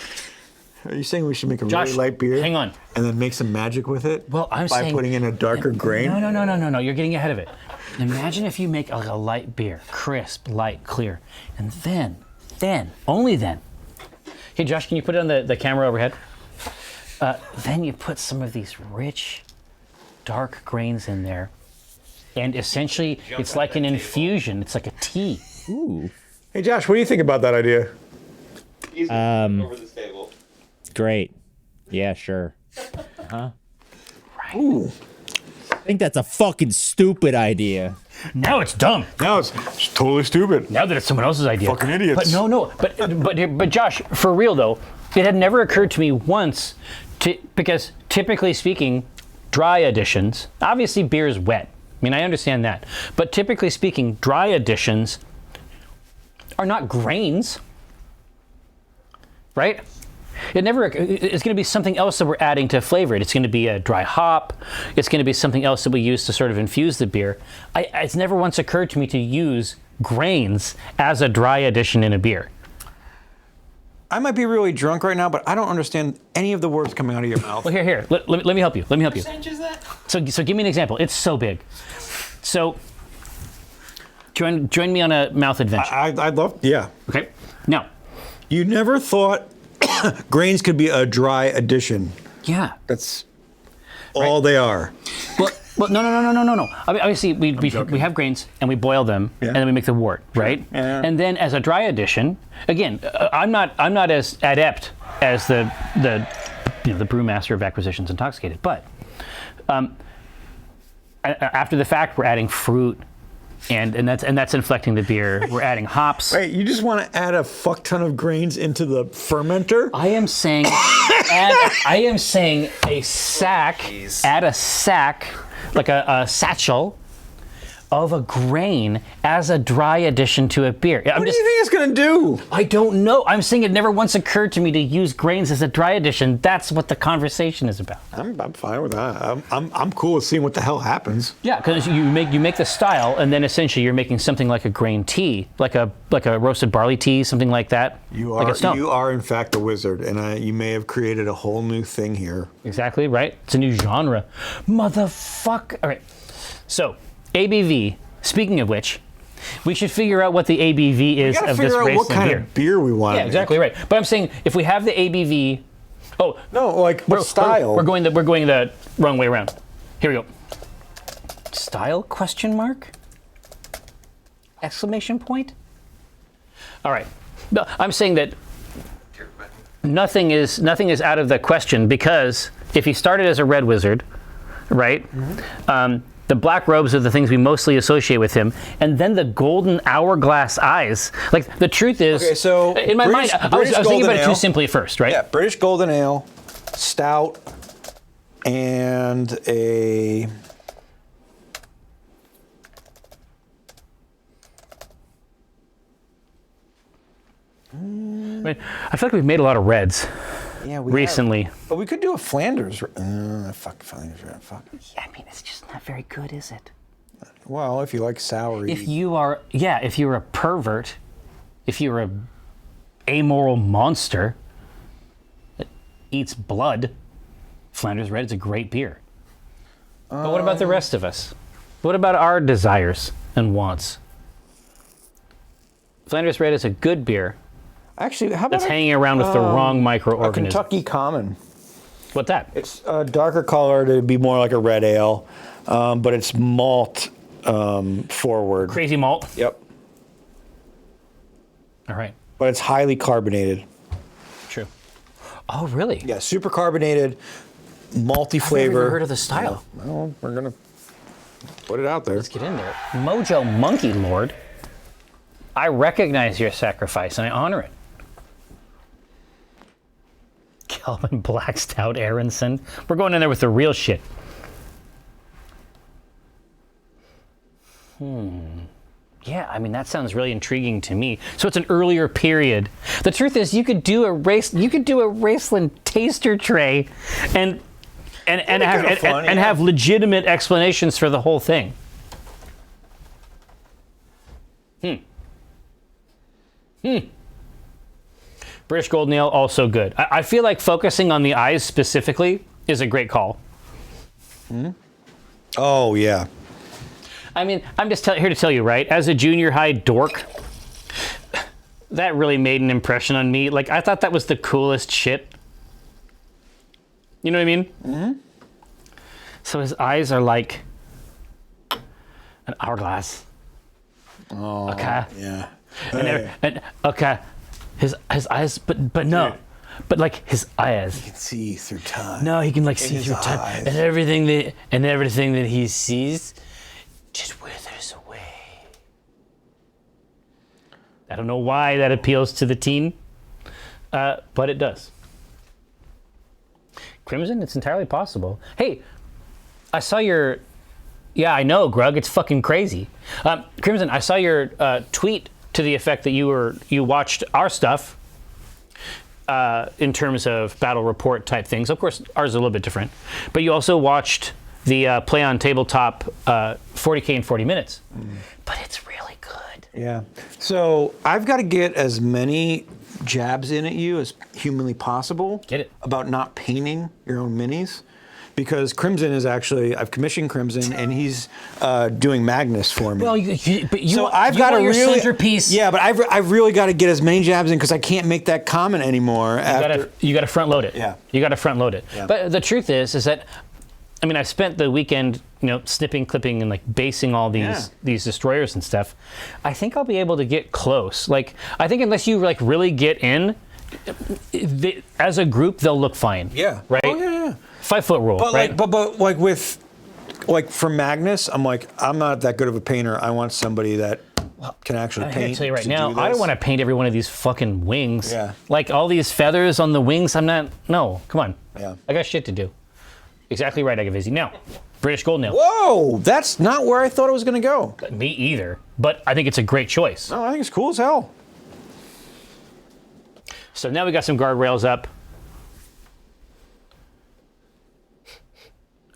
Are you saying we should make a Josh, really light beer? hang on. And then make some magic with it? Well, I'm by saying putting in a darker grain. No. You're getting ahead of it. Imagine if you make like a light beer, crisp, light, clear, and then, only then. Hey, Josh, can you put it on the camera overhead? Then you put some of these rich, dark grains in there, and essentially it's like an infusion. It's like a tea. Ooh. Hey, Josh, what do you think about that idea? Over this table. Great. Yeah, sure. Ooh. I think that's a fucking stupid idea. Now it's dumb. Now it's totally stupid. Now that it's someone else's idea. Fucking idiots. But no. But Josh, for real though, it had never occurred to me once because typically speaking, dry additions, obviously beer is wet. I mean, I understand that. But typically speaking, dry additions are not grains, right? It's going to be something else that we're adding to flavor it. It's going to be a dry hop. It's going to be something else that we use to sort of infuse the beer. It's never once occurred to me to use grains as a dry addition in a beer. I might be really drunk right now, but I don't understand any of the words coming out of your mouth. Well, here. Let me help you. Let me help you. Percentage is that? So give me an example. It's so big. So join me on a mouth adventure. I'd love, yeah. Okay. Now. You never thought grains could be a dry addition. Yeah. That's all they are. Well, no. I mean, obviously, we have grains and we boil them and then we make the wort, right? Yeah. And then as a dry addition, again, I'm not as adept as the brewmaster of Acquisitions Intoxicated, but after the fact, we're adding fruit. And that's inflecting the beer. We're adding hops. Wait, you just want to add a fuck ton of grains into the fermenter? I am saying, a sack. Add a sack, like a satchel of a grain as a dry addition to a beer. What do you think it's gonna do? I don't know. I'm saying it never once occurred to me to use grains as a dry addition. That's what the conversation is about. I'm fine with that. I'm cool with seeing what the hell happens. Yeah, because you make the style, and then essentially you're making something like a grain tea, like a roasted barley tea, something like that. You like a stone. you are in fact a wizard, and you may have created a whole new thing here. Exactly right. It's a new genre, motherfucker. All right, so ABV. Speaking of which, we should figure out what the ABV is of this figure out what Raceland kind beer. of beer we want. Yeah, exactly right. But I'm saying if we have the ABV, No, like what style? We're going the wrong way around. Here we go. Style? Question mark? Exclamation point? All right. No, I'm saying that nothing is out of the question, because if he started as a red wizard, right? The black robes are the things we mostly associate with him, and then the golden hourglass eyes. Like, the truth is, Okay, so in my mind, I was thinking about it too simply at first, right? Yeah, British Golden Ale, stout, and a. I mean, I feel like we've made a lot of reds recently. But we could do a Flanders. Fuck Flanders red. Fuck. Yeah, I mean, it's just not very good, is it? Well, if you like sour. If you're a pervert, if you're a amoral monster that eats blood, Flanders Red is a great beer. But what about the rest of us? What about our desires and wants? Flanders Red is a good beer Actually, how about that's hanging around with the wrong a microorganism. Kentucky Common? What's that? It's a darker color to be more like a red ale, but it's malt forward. Crazy malt? Yep. All right. But it's highly carbonated. True. Oh, really? Yeah, super carbonated, malty flavor. I've never heard of the style. Well, we're gonna put it out there. Let's get in there. Mojo Monkey Lord, I recognize your sacrifice and I honor it. Kelvin Black Stout Aronson. We're going in there with the real shit. Yeah, I mean, that sounds really intriguing to me. So it's an earlier period. The truth is, you could do a Raceland taster tray and have legitimate explanations for the whole thing. British Golden Ale, also good. I feel like focusing on the eyes specifically is a great call. Oh yeah. I mean, I'm just here to tell you, right? As a junior high dork, that really made an impression on me. Like, I thought that was the coolest shit. You know what I mean? Mm-hmm. So his eyes are like an hourglass. Oh. Okay. Yeah. Okay. His eyes, but no. Yeah. But like his eyes. You can see through time. No, he can like see his through time, eyes. and everything that he sees just withers away. I don't know why that appeals to the teen, but it does. Crimson, it's entirely possible. Hey, I saw your. Yeah, I know, Grug. It's fucking crazy. Crimson, I saw your tweet to the effect that you watched our stuff in terms of battle report type things. Of course, ours is a little bit different, but you also watched the Play on Tabletop 40K in 40 minutes. But it's really good. Yeah. So I've got to get as many jabs in at you as humanly possible. Get it. About not painting your own minis. Because Crimson is actually, I've commissioned Crimson, and he's doing Magnus for me. Well, so I've got want to your really, centerpiece. Yeah, but I've really got to get as many jabs in because I can't make that comment anymore. You got to front load it. Yeah. You got to front load it. Yeah. But the truth is that, I mean, I spent the weekend, snipping, clipping, and like basing all these destroyers and stuff. I think I'll be able to get close. Like, I think unless you like really get in, as a group, they'll look fine. Yeah. Right. Oh yeah. 5 foot rule, But right? but for Magnus, I'm not that good of a painter. I want somebody that can actually I paint. gotta tell you right to now, do I don't this. want to paint every one of these fucking wings. Yeah. Like all these feathers on the wings, no, come on. Yeah. I got shit to do. Exactly right, Agavizzi. Now, British Gold Ale. Whoa, that's not where I thought it was going to go. Me either, but I think it's a great choice. No, I think it's cool as hell. So now we got some guardrails up.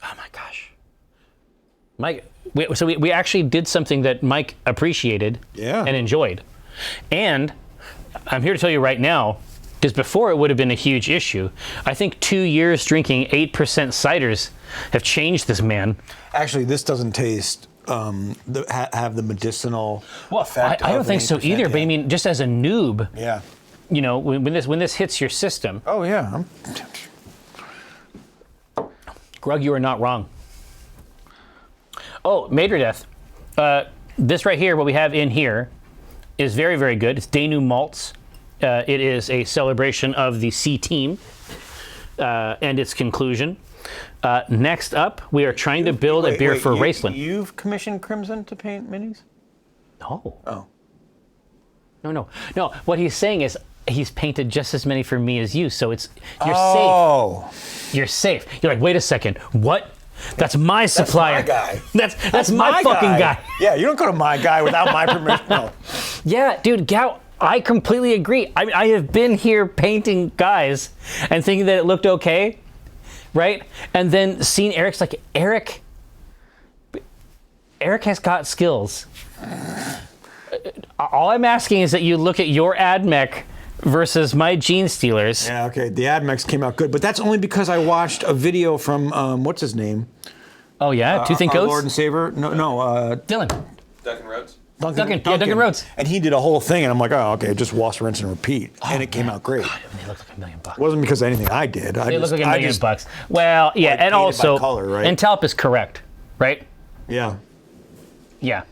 Oh my gosh. Mike, we actually did something that Mike appreciated and enjoyed. And I'm here to tell you right now, because before it would have been a huge issue, I think 2 years drinking 8% ciders have changed this man. Actually, this doesn't taste, have the medicinal effect. I don't of think an so 8%, either, but I mean, just as a noob, yeah. you know, when this hits your system. Oh, yeah. Grug, you are not wrong. Oh, Mater Death. This right here, what we have in here, is very, very good. It's Danu Malts. It is a celebration of the C team and its conclusion. Next up, we are trying to build a beer for Raceland. You've commissioned Crimson to paint minis? No. Oh. No. What he's saying is he's painted just as many for me as you, so you're safe. You're safe. You're like, wait a second, what? That's my supplier. That's my guy. That's my fucking guy. Yeah, you don't go to my guy without my permission. No. Yeah, dude, Gow, I completely agree. I have been here painting guys and thinking that it looked okay, right? And then seeing Eric's like, Eric has got skills. All I'm asking is that you look at your AdMech versus my Gene Stealers. Yeah, okay, the AdMex came out good, but that's only because I watched a video from, what's his name? Oh, yeah? Two Think Our Coats? Lord and Savior? No, Dylan. Duncan Rhodes. Duncan Rhodes. And he did a whole thing, and I'm like, oh, okay, just wash, rinse, and repeat. And it came out great. God, I mean, they look like $1 million. It wasn't because of anything I did. They look like $1 million. Well, yeah, like, and also, color, right? Intelp is correct, right? Yeah. Yeah.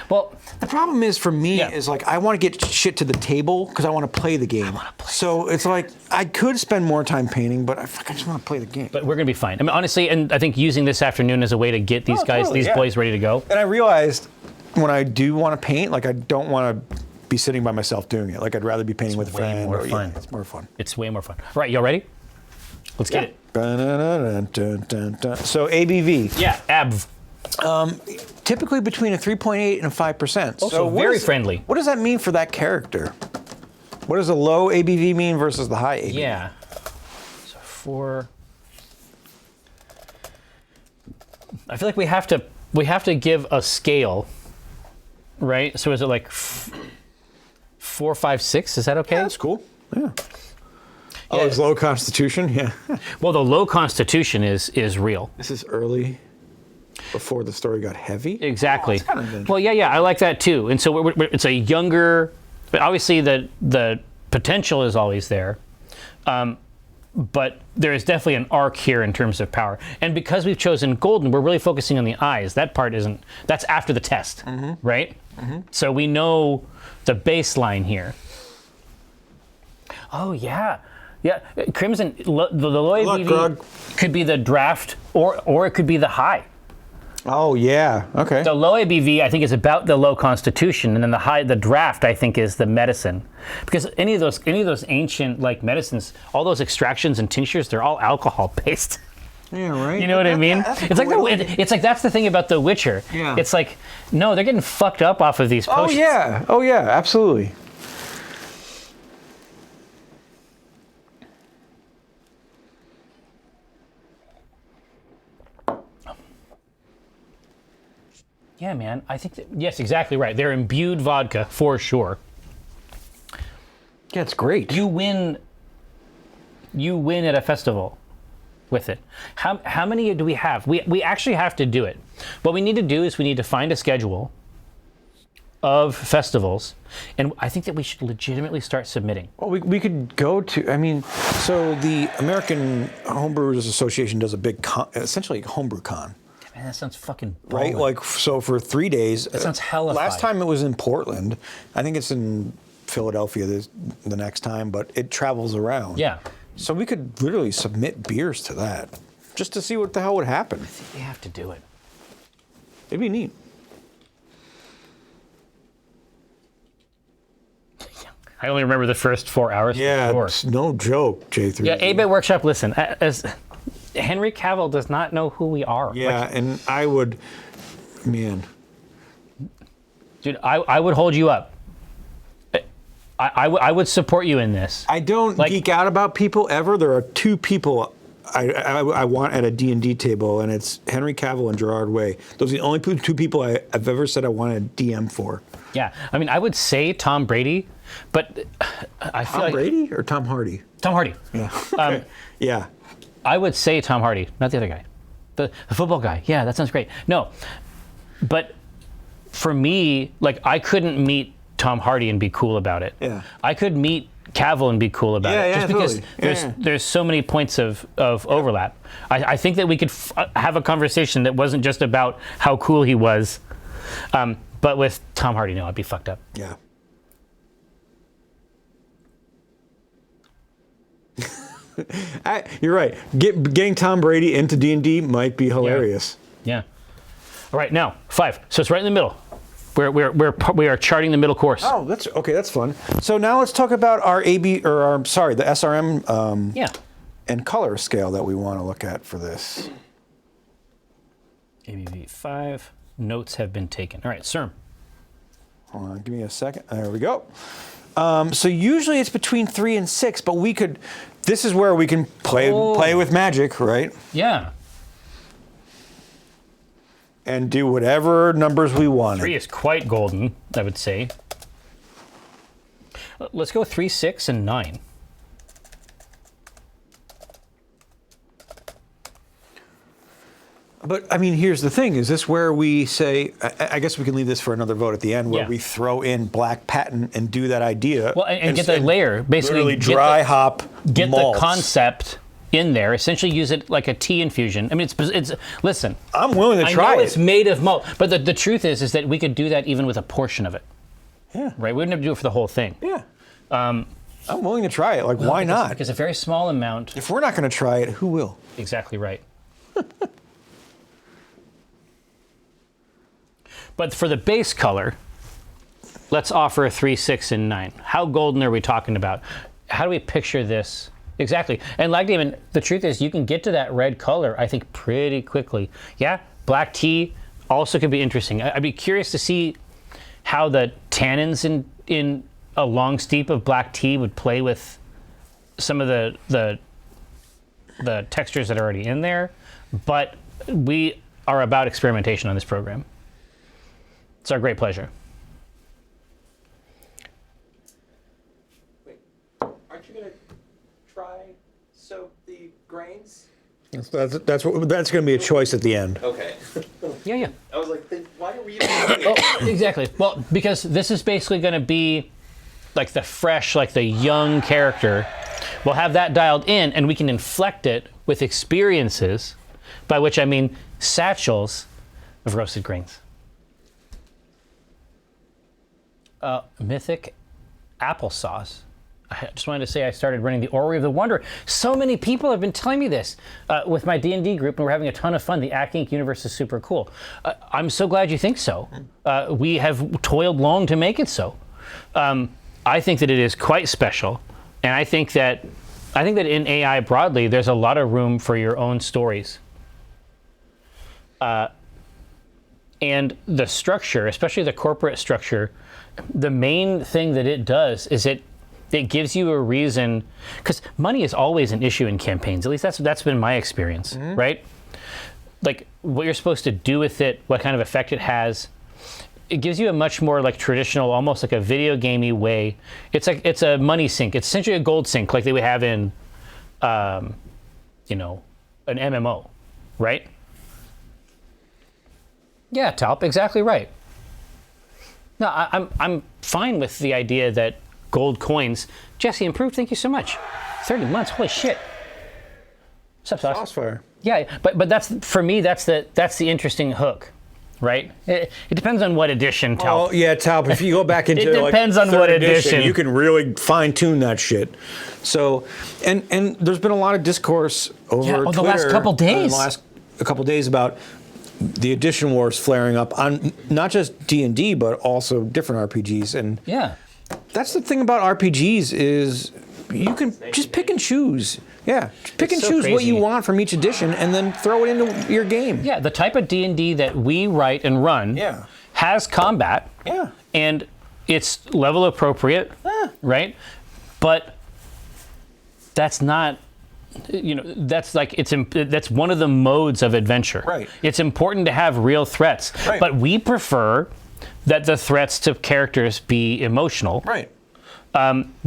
Well, The problem is for me Yeah. is like I want to get shit to the table because I want to play the game. So it's like I could spend more time painting, but I just want to play the game. but we're going to be fine. I mean, honestly, and I think using this afternoon as a way to get these boys ready to go. And I realized when I do want to paint, like I don't want to be sitting by myself doing it. Like I'd rather be painting with a friend. more fun. It's more fun. It's way more fun. All right, y'all ready? Let's get it. So ABV. Yeah, ABV. Typically between a 3.8 and a 5%. Also very friendly. What does that mean for that character? What does a low ABV mean versus the high ABV? Yeah. So I feel like we have to give a scale, right? So is it like 4, 5, 6? Is that okay? Yeah, that's cool. Yeah. Oh, it's low constitution? Yeah. Well, the low constitution is real. This is early, before the story got heavy. Exactly. Oh, it's kind of Well, yeah, I like that too. And so it's a younger, but obviously the potential is always there. But there is definitely an arc here in terms of power. And because we've chosen golden, we're really focusing on the eyes. That part that's after the test, right? Mm-hmm. So we know the baseline here. Oh, yeah. Yeah, Crimson, the low ABV could be the draft or it could be the high. Oh, yeah. Okay. The low ABV, I think, is about the low constitution, and then the draft, I think, is the medicine. Because any of those ancient like medicines, all those extractions and tinctures, they're all alcohol based. Yeah, right. You know what I mean? It's like it's like that's the thing about The Witcher. Yeah. It's like no, they're getting fucked up off of these potions. Oh yeah, absolutely. Yeah, man. I think yes, exactly right. They're imbued vodka for sure. Yeah, it's great. You win at a festival with it. How many do we have? We actually have to do it. What we need to do is we need to find a schedule of festivals, and I think that we should legitimately start submitting. Well, we could go to, I mean, so the American Homebrewers Association does a big, essentially homebrew con. Man, that sounds fucking right? ballin'. Like, so for 3 days. That sounds hellified. Last time it was in Portland. I think it's in Philadelphia the next time, but it travels around. Yeah. So we could literally submit beers to that just to see what the hell would happen. I think we have to do it. It'd be neat. I only remember the first 4 hours. Yeah, for it's sure. no joke, J3. Yeah, 8-Bit Workshop, listen, as Henry Cavill does not know who we are. Yeah, Like, and I would, man. dude, I would hold you up. I would support you in this. I don't geek out about people ever. There are two people I want at a D&D table, and it's Henry Cavill and Gerard Way. Those are the only two people I've ever said I want a DM for. Yeah, I mean, I would say Tom Brady, but I feel Tom Brady or Tom Hardy? Tom Hardy. Yeah. Okay. Yeah. I would say Tom Hardy, not the other guy. The football guy. Yeah, that sounds great. No, but for me, like, I couldn't meet Tom Hardy and be cool about it. Yeah. I could meet Cavill and be cool about it. Just because there's so many points of overlap. I think that we could have a conversation that wasn't just about how cool he was. But with Tom Hardy, no, I'd be fucked up. Yeah. You're right. Getting Tom Brady into D&D might be hilarious. Yeah. All right, now 5. So it's right in the middle. We are charting the middle course. Oh, that's okay. That's fun. So now let's talk about our the SRM and color scale that we want to look at for this. ABV 5. Notes have been taken. All right, CERM. Hold on, give me a second. There we go. So usually it's between 3 and 6, but we could. This is where we can play with magic, right? Yeah. And do whatever numbers we want. 3 is quite golden, I would say. Let's go 3, 6, and 9. But I mean, here's the thing: is this where we say? I guess we can leave this for another vote at the end, where we throw in black patent and do that idea. Well, and get the layer, basically. Literally dry hop. Get malts. the concept in there. Essentially, use it like a tea infusion. I mean, it's. Listen, I'm willing to try I know it. it's made of malt, but the truth is that we could do that even with a portion of it. Yeah. Right. We wouldn't have to do it for the whole thing. Yeah. I'm willing to try it. Like, why not? Because a very small amount. If we're not going to try it, who will? Exactly right. But for the base color, let's offer a 3, 6, and 9. How golden are we talking about? How do we picture this? Exactly. And like Damon, the truth is you can get to that red color, I think, pretty quickly. Yeah, black tea also could be interesting. I'd be curious to see how the tannins in a long steep of black tea would play with some of the textures that are already in there. But we are about experimentation on this program. It's our great pleasure. Wait, aren't you gonna try soak the grains? That's going to be a choice at the end. Okay. Yeah. I was like, then why are we even doing it? Oh, exactly. Well, because this is basically going to be like the fresh, like the young character. We'll have that dialed in, and we can inflect it with experiences, by which I mean satchels of roasted grains. Mythic applesauce. I just wanted to say I started running the Orrery of the Wanderer. So many people have been telling me this with my D&D group, and we're having a ton of fun. The Ack Inc. universe is super cool. I'm so glad you think so. We have toiled long to make it so. I think that it is quite special, and I think that in AI broadly, there's a lot of room for your own stories. And the structure, especially the corporate structure, the main thing that it does is it gives you a reason, because money is always an issue in campaigns. At least that's been my experience, right? Like what you're supposed to do with it, what kind of effect it has. It gives you a much more like traditional, almost like a video gamey way. It's a money sink. It's essentially a gold sink, like they would have in, an MMO, right? Yeah, Talp, exactly right. No, I'm fine with the idea that gold coins. Jesse Improved, thank you so much. 30 months, holy shit. What's up, Sauce? Crossfire. Yeah, but that's for me. That's the interesting hook, right? It depends on what edition. Talp. Oh yeah, Talp. If you go back into it depends on third what edition. you can really fine tune that shit. So, and there's been a lot of discourse over Twitter the last couple days. in the last couple days about the edition wars flaring up on not just D&D but also different RPGs. And Yeah. that's the thing about RPGs is you can just pick and choose. Yeah, just pick and so choose what you crazy. want from each edition, and then throw it into your game. Yeah, the type of D&D that we write and run Yeah. has combat. Yeah. And it's level appropriate, right? But that's not, that's like that's one of the modes of adventure. Right. It's important to have real threats, Right. but we prefer that the threats to characters be emotional. Right.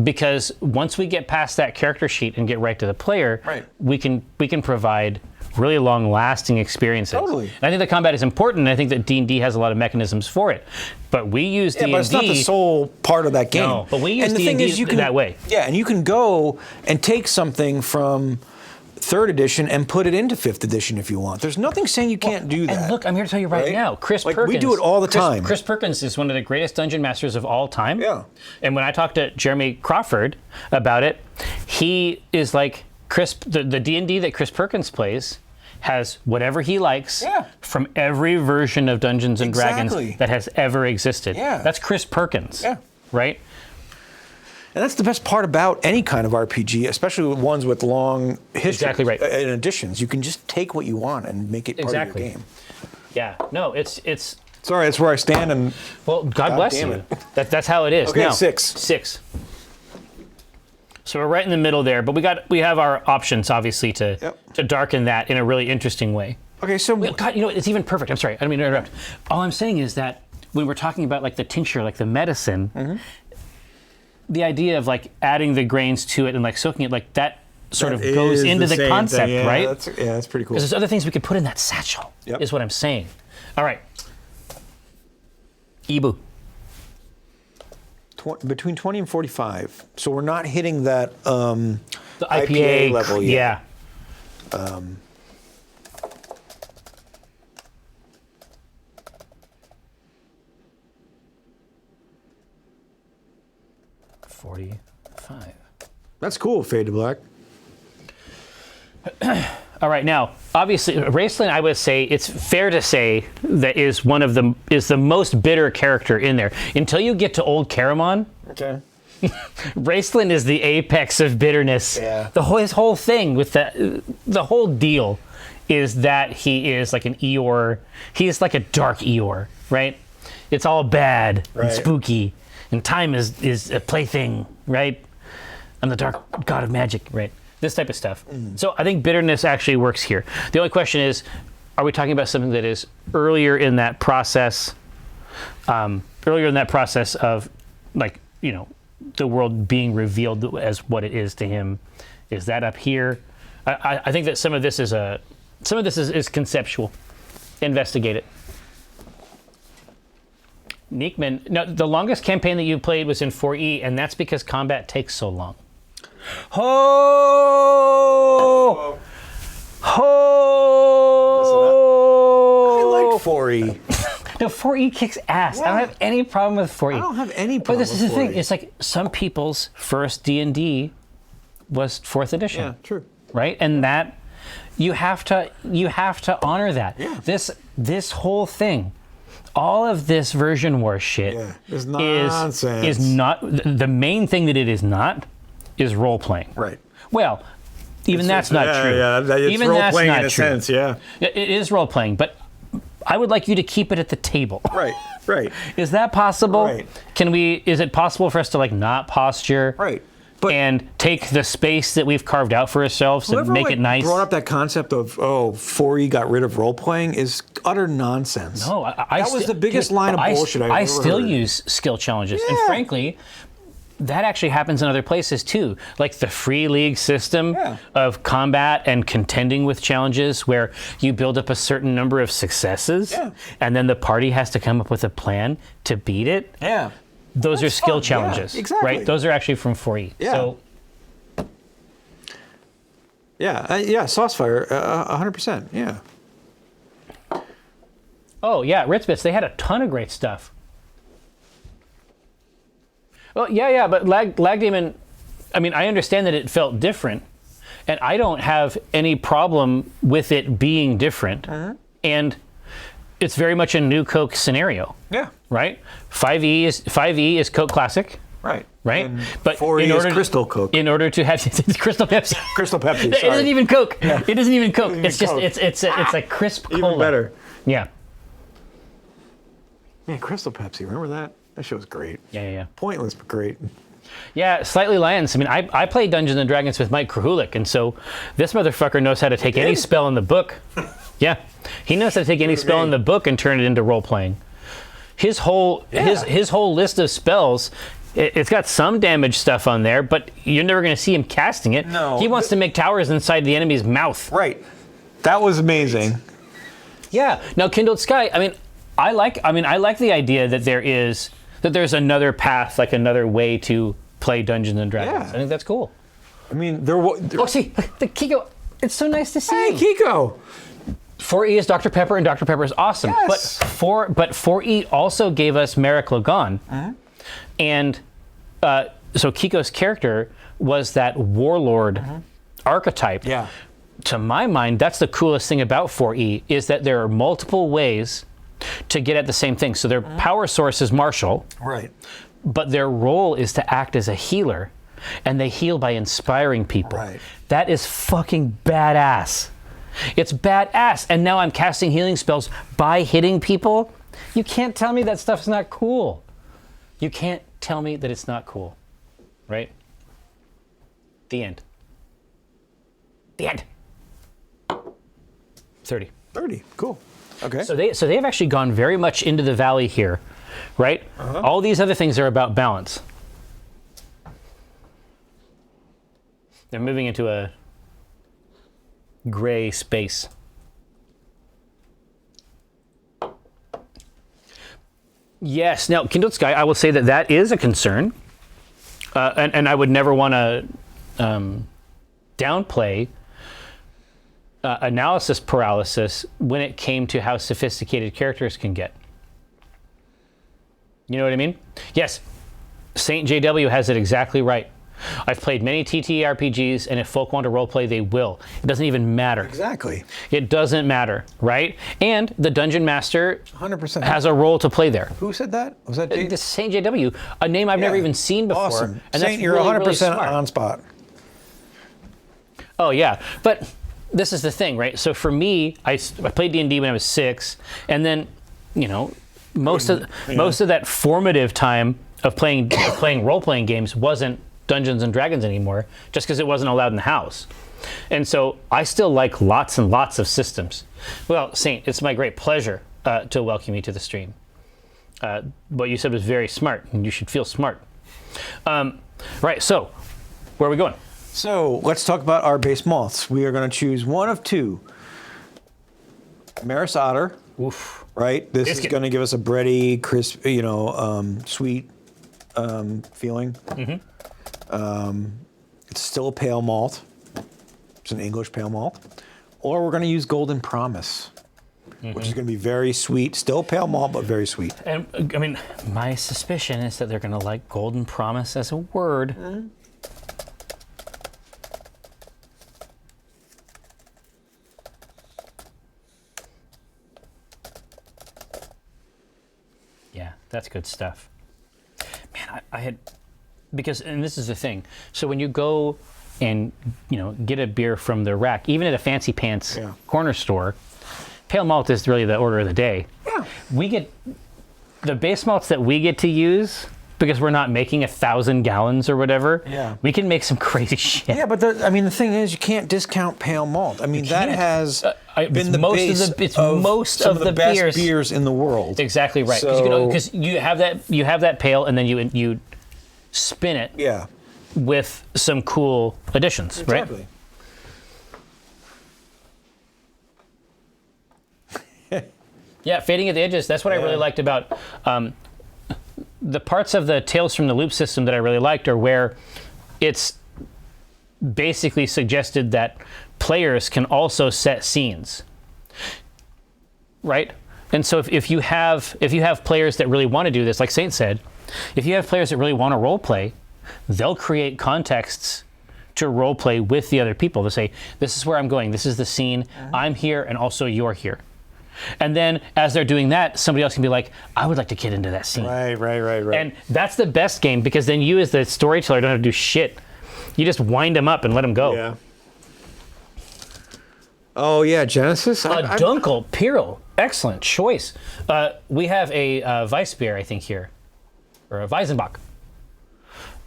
Because once we get past that character sheet and get right to the player, Right. we can provide really long-lasting experiences. Totally. And I think the combat is important. And I think that D&D has a lot of mechanisms for it. But we use D&D. But it's not the sole part of that game. No, but we use and the thing D&D is, you can, that way. Yeah, and you can go and take something from 3rd edition and put it into 5th edition if you want. There's nothing saying you can't do that. And look, I'm here to tell you right now, Chris Like, Perkins. we do it all the time. Chris Perkins is one of the greatest dungeon masters of all time. Yeah. And when I talked to Jeremy Crawford about it, he is like, the D&D that Chris Perkins plays has whatever he likes from every version of Dungeons and Dragons that has ever existed. Yeah. That's Chris Perkins. Yeah. Right? And that's the best part about any kind of RPG, especially ones with long history. Exactly right. And additions. You can just take what you want and make it part of your game. Yeah. No, it's Sorry, that's where I stand. And well, God bless damn you. it. That's how it is. Okay, now, 6. 6. So we're right in the middle there, but we have our options obviously to darken that in a really interesting way. Okay, so God, it's even perfect. I'm sorry, I don't mean to interrupt. All I'm saying is that when we're talking about like the tincture, like the medicine, the idea of like adding the grains to it and like soaking it, like that sort of goes into the concept, right? That's pretty cool. Because there's other things we could put in that satchel. Is what I'm saying. All right, Ibu. Between 20 and 45. So we're not hitting that The IPA level yet. Yeah. 45. That's cool, Fade to Black. All right, now obviously Raceland, I would say it's fair to say that is the most bitter character in there. Until you get to Old Caramon, Okay. Raceland is the apex of bitterness. Yeah. His whole thing with the whole deal is that he is like an Eeyore. He's like a dark Eeyore, right? It's all bad and spooky, and time is a plaything, right? I'm the dark god of magic, right? This type of stuff. So I think bitterness actually works here. The only question is, are we talking about something that is earlier in that process? Earlier in that process of, like, the world being revealed as what it is to him. Is that up here? I think that some of this is conceptual. Investigate it. Neekman, no, the longest campaign that you played was in 4E, and that's because combat takes so long. Ho! Ho! I like 4E. No, 4E kicks ass. I don't have any problem with 4E. I don't have any But problem this is with the thing. 4E. It's like some people's first D&D was 4th edition. Yeah, true. Right? And that you have to honor that. Yeah. This whole thing, all of this version war shit is nonsense. is not the main thing that it is not is role playing. Right. Well, even that's not true. Yeah, it's even role that's playing not in a true. sense, yeah. It is role playing, but I would like you to keep it at the table. Right. Is that possible? Right. Is it possible for us to like not posture? Right. But and take the space that we've carved out for ourselves and make it nice? Brought up that concept of 4E got rid of role playing is utter nonsense. No, that was the biggest line of bullshit I've ever I still heard. use skill challenges, and frankly, that actually happens in other places too. Like the free league system of combat and contending with challenges, where you build up a certain number of successes, and then the party has to come up with a plan to beat it. Yeah. Those are skill fun. challenges, Yeah, exactly. right? Those are actually from 4E. Yeah. So, Saucefire, 100%, yeah. oh yeah, Ritzbits, they had a ton of great stuff. Well, yeah, but Lag Demon, I mean, I understand that it felt different, and I don't have any problem with it being different. And it's very much a new Coke scenario. Yeah. Right? 5E is Coke Classic, Right. Right? And But 4E is Crystal Coke. In order to have Crystal Pepsi. Crystal Pepsi. It Sorry. isn't even Coke. It isn't even Coke. Even It's just Coke. it's a crisp cola. Even better. Yeah. Man, Crystal Pepsi. Remember that? That show was great. Yeah. Pointless, but great. Yeah, slightly Lions. I mean, I played Dungeons and Dragons with Mike Krahulik, and so this motherfucker knows how to take any spell in the book. Yeah, he knows how to take any spell in the book and turn it into role playing. His whole list of spells. It's got some damage stuff on there, but you're never going to see him casting it. No. He wants to make towers inside the enemy's mouth. Right. That was amazing. Yeah. Now, Kindled Sky. I mean, I like the idea that there's another path, like another way to play Dungeons and Dragons. Yeah. I think that's cool. I mean, Oh, see, the Kiko. It's so nice to see. Hey, Kiko. 4E is Dr. Pepper, and Dr. Pepper is awesome. Yes. But 4E also gave us Merrick Lagon. And so Kiko's character was that warlord archetype. Yeah. To my mind, that's the coolest thing about 4E is that there are multiple ways to get at the same thing. So their power source is martial, Right. but their role is to act as a healer, and they heal by inspiring people. Right. That is fucking badass. It's badass. And now I'm casting healing spells by hitting people. You can't tell me that stuff's not cool. You can't tell me that it's not cool. Right? The end. The end. 30. 30. Cool. Okay. So they have actually gone very much into the valley here, right? All these other things are about balance. They're moving into a gray space. Yes. Now, Kindled Sky, I will say that is a concern, and I would never want to downplay analysis paralysis when it came to how sophisticated characters can get. You know what I mean? Yes, Saint JW has it exactly right. I've played many TTRPGs, and if folk want to roleplay, they will. It doesn't even matter. Exactly. It doesn't matter, right? And the Dungeon Master 100%. has a role to play there. Who said that? Was that Jay? This Saint JW, a name I've never even seen before. Awesome. And Saint, that's you're really, 100% really smart. on spot. Oh yeah, but this is the thing, right? So for me, I played D&D when I was 6, and then, you know, most of that formative time of playing role-playing games wasn't Dungeons and Dragons anymore, just because it wasn't allowed in the house. And so I still like lots and lots of systems. Well, Saint, it's my great pleasure to welcome you to the stream. What you said was very smart, and you should feel smart. Right, so where are we going? So let's talk about our base malts. We are going to choose one of two. Maris Otter. Oof. Right? This is Biscuit. going to give us a bready, crisp, sweet feeling. It's still a pale malt. It's an English pale malt. Or we're going to use Golden Promise, which is going to be very sweet. Still pale malt, but very sweet. And I mean, my suspicion is that they're going to like Golden Promise as a word. Yeah, that's good stuff. Man, I had, because, and this is the thing. So when you go and, get a beer from the rack, even at a fancy pants corner store, pale malt is really the order of the day. Yeah. We get, the base malts that we get to use, because we're not making 1,000 gallons or whatever, we can make some crazy shit. Yeah, but the thing is, you can't discount pale malt. I mean, that can't. has It's been the most base of the- it's of most some of of the the best beers. beers in the world. Exactly right. So- Because you have that pale, and then you spin it Yeah. with some cool additions, right? Exactly. Yeah, fading at the edges. That's what I really liked about the parts of the Tales from the Loop system that I really liked are where it's basically suggested that players can also set scenes, right? And so if you have players that really want to do this, like Saint said, if you have players that really want to role play, they'll create contexts to role play with the other people to say, this is where I'm going, this is the scene, I'm here, and also you're here. And then as they're doing that, somebody else can be like, I would like to get into that scene. Right. And that's the best game, because then you as the storyteller don't have to do shit. You just wind them up and let them go. Yeah. Oh yeah, Genesis. Dunkel, Pyrrhal, excellent choice. We have a Weissbier, I think, here, or a Weizenbach,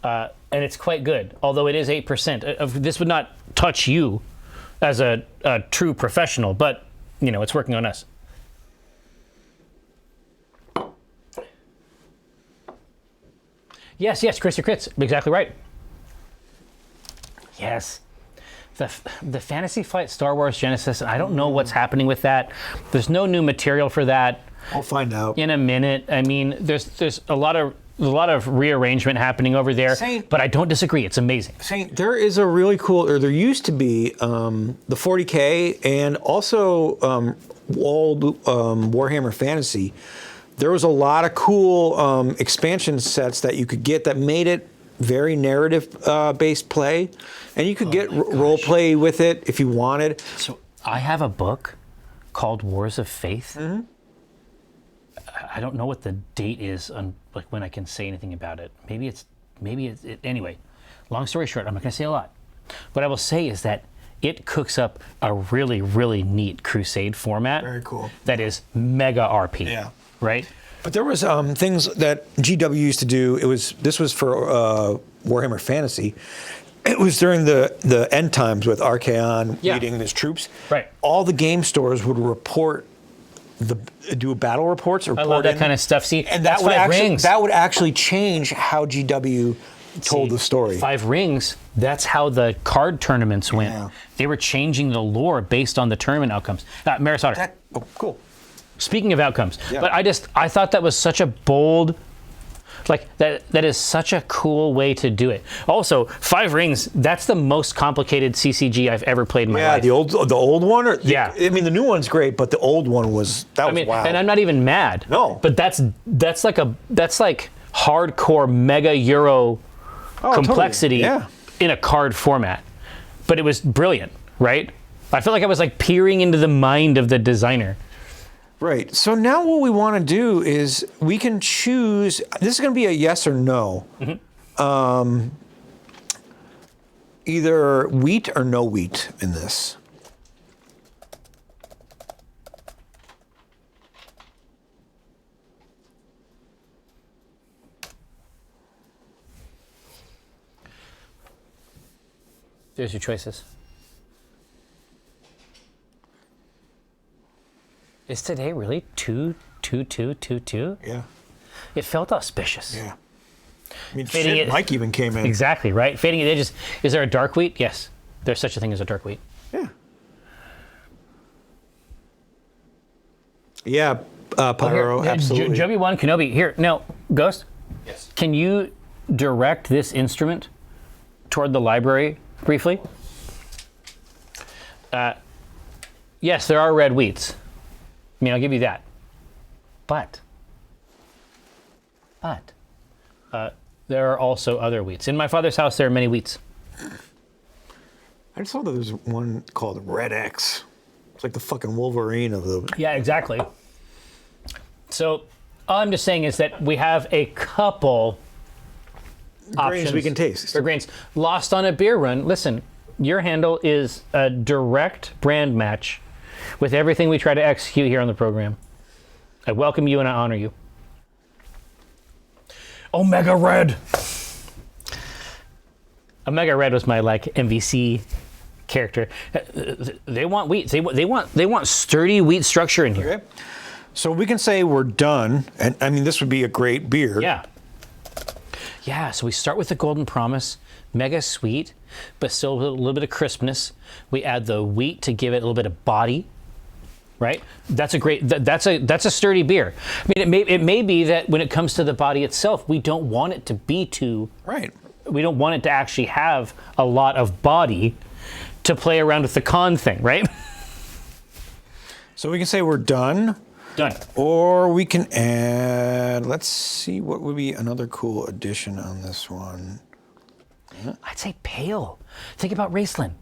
and it's quite good. Although it is 8%. This would not touch you as a true professional, but it's working on us. Yes, Chris, your crits, exactly right. Yes. The Fantasy Flight Star Wars Genesis, I don't know what's happening with that. There's no new material for that. I'll find out in a minute. I mean, there's a lot of rearrangement happening over there, but I don't disagree. It's amazing. There is a really cool, or there used to be, the 40K and also old Warhammer Fantasy. There was a lot of cool expansion sets that you could get that made it very narrative-based play, and you could get role play with it if you wanted. So I have a book called Wars of Faith. Mm-hmm. I don't know what the date is on when I can say anything about it. Maybe it's anyway. Long story short, I'm not going to say a lot. What I will say is that it cooks up a really, really neat Crusade format. Very cool. That is mega RP. Yeah. Right. But there was things that GW used to do. This was for Warhammer Fantasy. It was during the end times with Archaon leading his troops. Right. All the game stores would do battle reports. I love that kind of stuff. See, and that would actually change how GW told the story. 5 Rings. That's how the card tournaments went. Yeah. They were changing the lore based on the tournament outcomes. Maris Otter. Cool. Speaking of outcomes, but I thought that was such a bold, that is such a cool way to do it. Also, 5 Rings, that's the most complicated CCG I've ever played in my life. The old one? I mean, the new one's great, but the old one was wow. And I'm not even mad. No. But that's like hardcore mega Euro complexity in a card format. But it was brilliant, right? I felt like I was peering into the mind of the designer. Right. So now what we want to do is we can choose. This is going to be a yes or no. Mm-hmm. Either wheat or no wheat in this. There's your choices. Is today really 2-2-2-2-2? Yeah. It felt auspicious. Yeah. I mean, Mike even came in. Exactly, right? Fading at edges. Is there a dark wheat? Yes. There's such a thing as a dark wheat. Yeah. Yeah, Pyro, absolutely. JB1 Kenobi. Here, now, Ghost? Yes. Can you direct this instrument toward the library briefly? Yes, there are red wheats. I mean, I'll give you that. But there are also other wheats. In my father's house, there are many wheats. I just saw that there's one called Red X. It's like the fucking Wolverine of the... Yeah, exactly. So all I'm just saying is that we have a couple options we can taste. for grains. Lost on a beer run. Listen, your handle is a direct brand match with everything we try to execute here on the program. I welcome you and I honor you. Omega Red. Omega Red was my MVC character. They want wheat. They want sturdy wheat structure in here. Okay. So we can say we're done, and I mean this would be a great beer. Yeah. Yeah. So we start with the Golden Promise, mega sweet, but still a little bit of crispness. We add the wheat to give it a little bit of body. Right. That's a great. That's a sturdy beer. I mean, it may be that when it comes to the body itself, we don't want it to be too. Right. We don't want it to actually have a lot of body to play around with the con thing, right? So we can say we're done. Done. Or we can add, let's see, what would be another cool addition on this one? I'd say pale. Think about Raceland.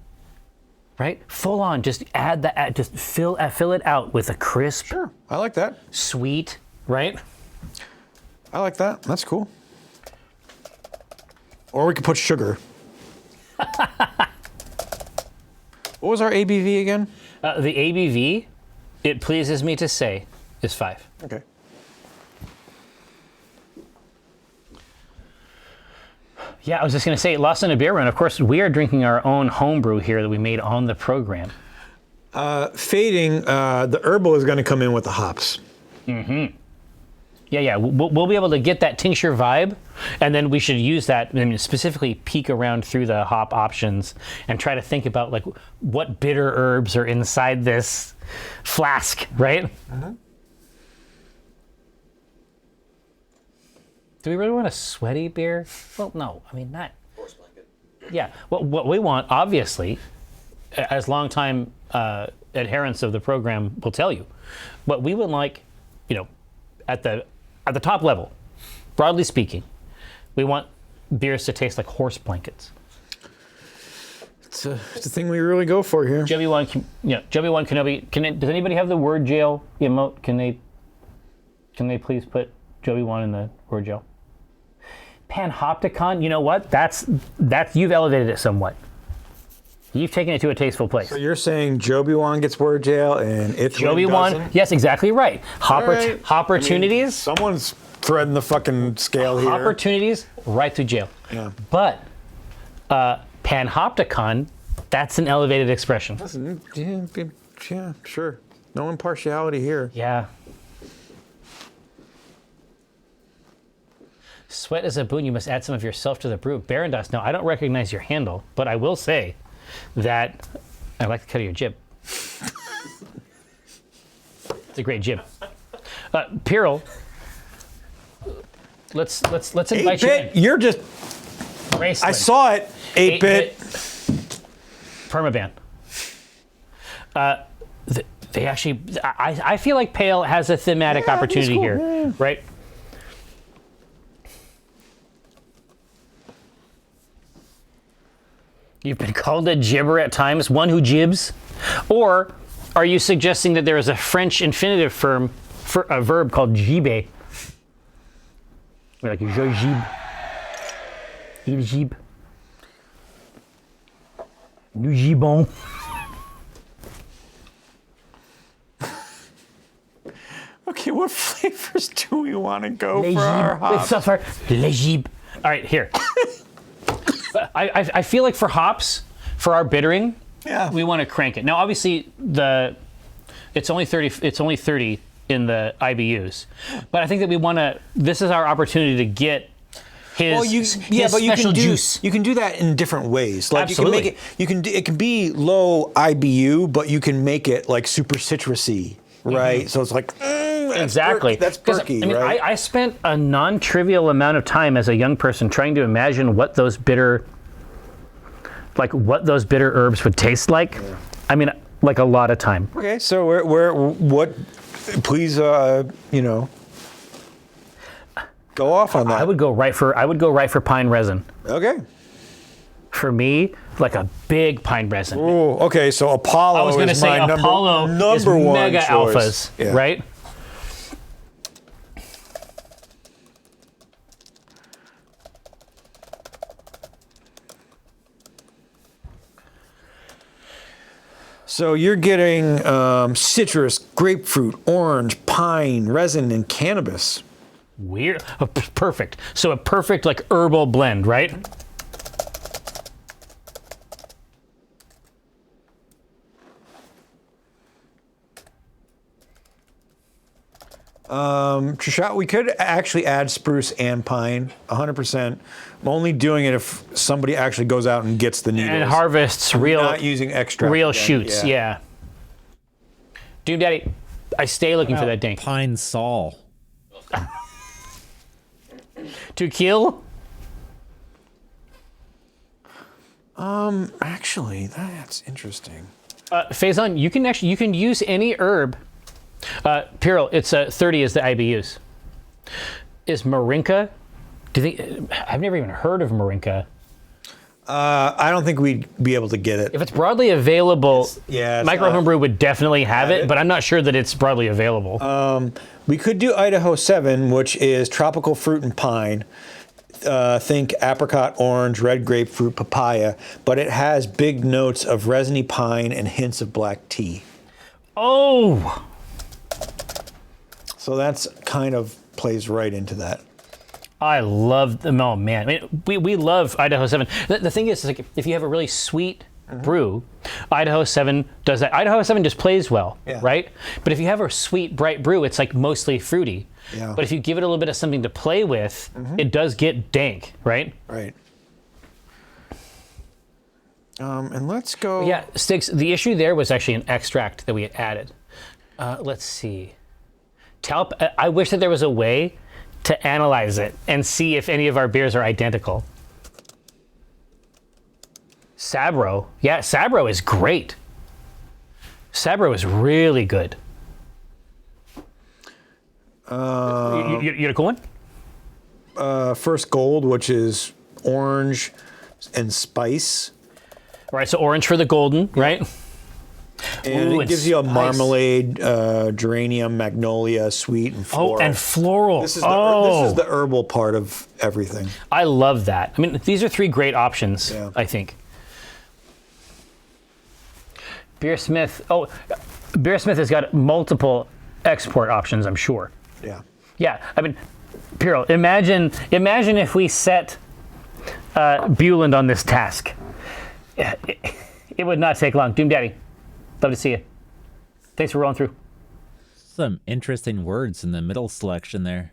right? Full on, just add that, just fill it out with a crisp, Sure, I like that. sweet, right? I like that. That's cool. Or we could put sugar. What was our ABV again? The ABV, it pleases me to say, is 5. Okay. Yeah, I was just going to say, Lost in a Beer Run, of course, we are drinking our own homebrew here that we made on the program. Fading, the herbal is going to come in with the hops. Yeah, we'll be able to get that tincture vibe, and then we should use that, I mean, specifically peek around through the hop options and try to think about like what bitter herbs are inside this flask, right? Do we really want a sweaty beer? Well, no, I mean, not. Horse blanket. Yeah, what we want, obviously, as longtime adherents of the program will tell you, what we would like, you know, at the top level, broadly speaking, we want beers to taste like horse blankets. It's a thing we really go for here. Joby1 Kenobi, does anybody have the word jail emote? Can they please put Joby1 in the word jail? Panopticon, you know what? That's you've elevated it somewhat. You've taken it to a tasteful place. So you're saying Joby1 gets word jail and it's Joby1, yes, exactly right. Opportunities. Someone's threading the fucking scale here. Opportunities, right through jail. Yeah. But Panopticon, that's an elevated expression. Listen, yeah, sure. No impartiality here. Yeah. Sweat is a boon. You must add some of yourself to the brew. Barondas, no, I don't recognize your handle, but I will say that I like the cut of your jib. It's a great jib. Piril, let's invite you in. 8-bit, you're just. Raceland. I saw it. 8-bit. Permaban. They actually, I feel like Pale has a thematic opportunity cool. here, Yeah. right? You've been called a gibber at times, one who jibs? Or are you suggesting that there is a French infinitive form for a verb called gibe? Like je gibe. Il gibe. Nous gibons. Okay, what flavors do we want to go Les for our gibes. hops? Les gibes. All right, here. I feel like for hops, for our bittering, Yeah. we want to crank it. Now, obviously, it's only 30. It's only 30 in the IBUs, but I think that we want to. This is our opportunity to get his special juice. You can do that in different ways. Like Absolutely. you can make it. It can be low IBU, but you can make it like super citrusy, right? So it's like that's Exactly. That's 'Cause, perky, I mean, right? I spent a non-trivial amount of time as a young person trying to imagine what those bitter herbs would taste like. Yeah. I mean, like a lot of time. Okay, so what? Please, go off on that. I would go right for pine resin. Okay. For me, like a big pine resin. Ooh, okay, so Apollo I was going to is say my Apollo number is one mega choice. alphas, Yeah. right? So you're getting citrus, grapefruit, orange, pine, resin, and cannabis. Weird. Oh, perfect. So a perfect like herbal blend, right? We could actually add spruce and pine, 100%. I'm only doing it if somebody actually goes out and gets the needles. And harvests real, not using extract real again, shoots. Yeah. Doom Daddy, I stay looking for that dink. Pine Sol. To kill? Actually, that's interesting. Faison, you can use any herb. Piril, it's 30 is the IBUs. Is Marinka? Do you think? I've never even heard of Marinka. I don't think we'd be able to get it. If it's broadly available, it's Micro not- Homebrew would definitely have it, it. but I'm not sure that it's broadly available. We could do Idaho 7, which is tropical fruit and pine. Think apricot, orange, red grapefruit, papaya, but it has big notes of resiny pine and hints of black tea. Oh! So that's kind of plays right into that. I love them. Oh man, I mean, we love Idaho 7. The thing is, like, if you have a really sweet brew, Idaho 7 does that. Idaho 7 just plays well, Yeah. right? But if you have a sweet, bright brew, it's like mostly fruity. Yeah. But if you give it a little bit of something to play with, it does get dank, right? Right. And let's go. Yeah, Sticks, the issue there was actually an extract that we had added. Let's see. I wish that there was a way to analyze it and see if any of our beers are identical. Sabro. Yeah, Sabro is great. Sabro is really good. You had a cool one? First Gold, which is orange and spice. Right, so orange for the golden, right? And Ooh, it and gives you a spice. marmalade, geranium, magnolia, sweet, and floral. Oh, and floral. This is the herbal part of everything. I love that. I mean, these are three great options, Yeah. I think. Beersmith. Oh, Beersmith has got multiple export options, I'm sure. Yeah. Yeah, I mean, Pirro, imagine if we set Buland on this task. It would not take long. Doom Daddy, love to see you. Thanks for rolling through. Some interesting words in the middle selection there.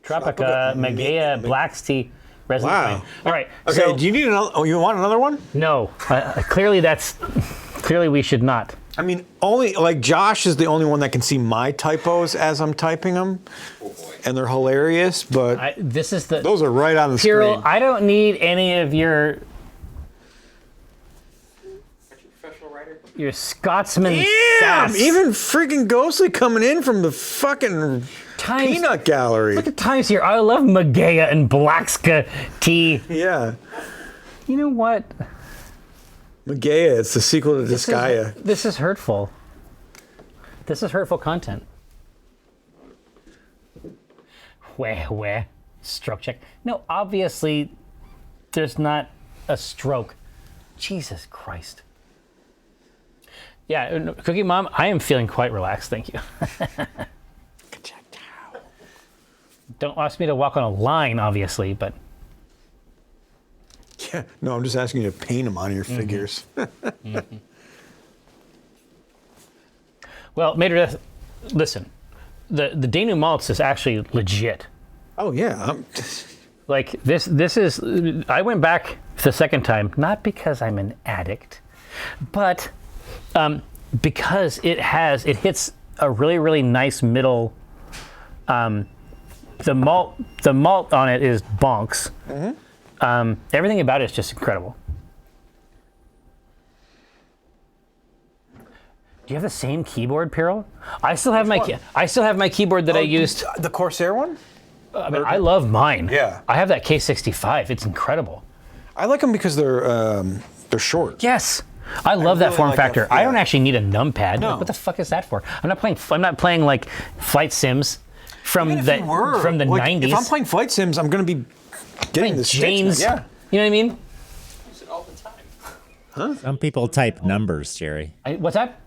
Tropica, Megea, Black's Tea, Resin Wow. Pine. All right. Okay, So, do you need another? Oh, you want another one? no, clearly we should not. I mean, only like Josh is the only one that can see my typos as I'm typing them, and they're hilarious. But This is the those are right on the Pirro. screen. I don't need any of your Aren't you a professional writer? Scotsman Damn! sass. Even freaking Ghostly coming in from the fucking Times- peanut gallery. Look at times here. I love Megea and Blackska tea. Yeah, You know what? Megea. It's the sequel to Disgaea. This is hurtful. This is hurtful content. Where? Stroke check. No, obviously, there's not a stroke. Jesus Christ. Yeah, Cookie Mom, I am feeling quite relaxed, thank you. Don't ask me to walk on a line, obviously, but Yeah. No, I'm just asking you to paint them on your figures. well, Mater Death, listen, the Danu malts is actually legit. Oh yeah. Like this is. I went back the second time, not because I'm an addict, but because it hits a really really nice middle. The malt on it is bonks. Everything about it is just incredible. Do you have the same keyboard, Pirro? I still have my keyboard that I used. The Corsair one. I mean, I love mine. Yeah. I have that K65. It's incredible. I like them because they're short. Yes. I love that really form like factor. that, I yeah. don't actually need a numpad. No. Like, what the fuck is that for? I'm not playing like flight sims from the 90s. If I'm playing flight sims, I'm going to be getting the Janes. Yeah. You know what I mean? Use it all the time. Some people type numbers, Jerry. What's that?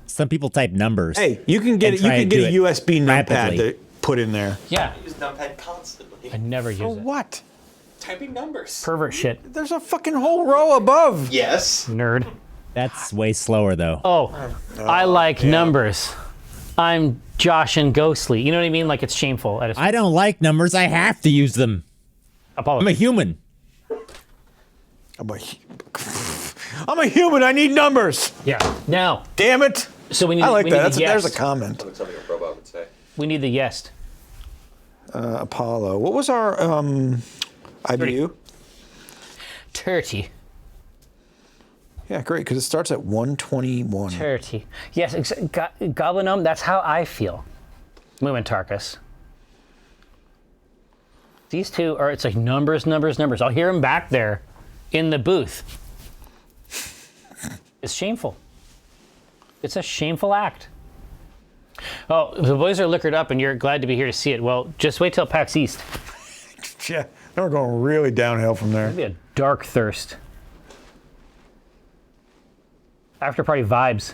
Some people type numbers. Hey, you can get And you try can and get do a it USB numpad rapidly. to put in there. Yeah. I use numpad constantly. I never use it. What? Typing numbers. Pervert shit. There's a fucking whole row above. Yes. Nerd. That's way slower, though. Oh, I like numbers. I'm Josh and Ghostly. You know what I mean? Like it's shameful. I don't like numbers. I have to use them. Apologies. I'm a human. I'm a human. I need numbers. Yeah. Now, Damn it. so we need. I like we that. Need That's the yes. there's a comment. That's something a robot would say. We need the yes. Apollo. What was our IBU? 30. Yeah, great, because it starts at 121. 30. Yes, Goblinome, that's how I feel. Mumentarchus. These two are, it's like numbers. I'll hear them back there in the booth. It's shameful. It's a shameful act. Oh, the boys are liquored up and you're glad to be here to see it. Well, just wait till PAX East. Yeah, then we're going really downhill from there. It'll be a dark thirst. After party vibes.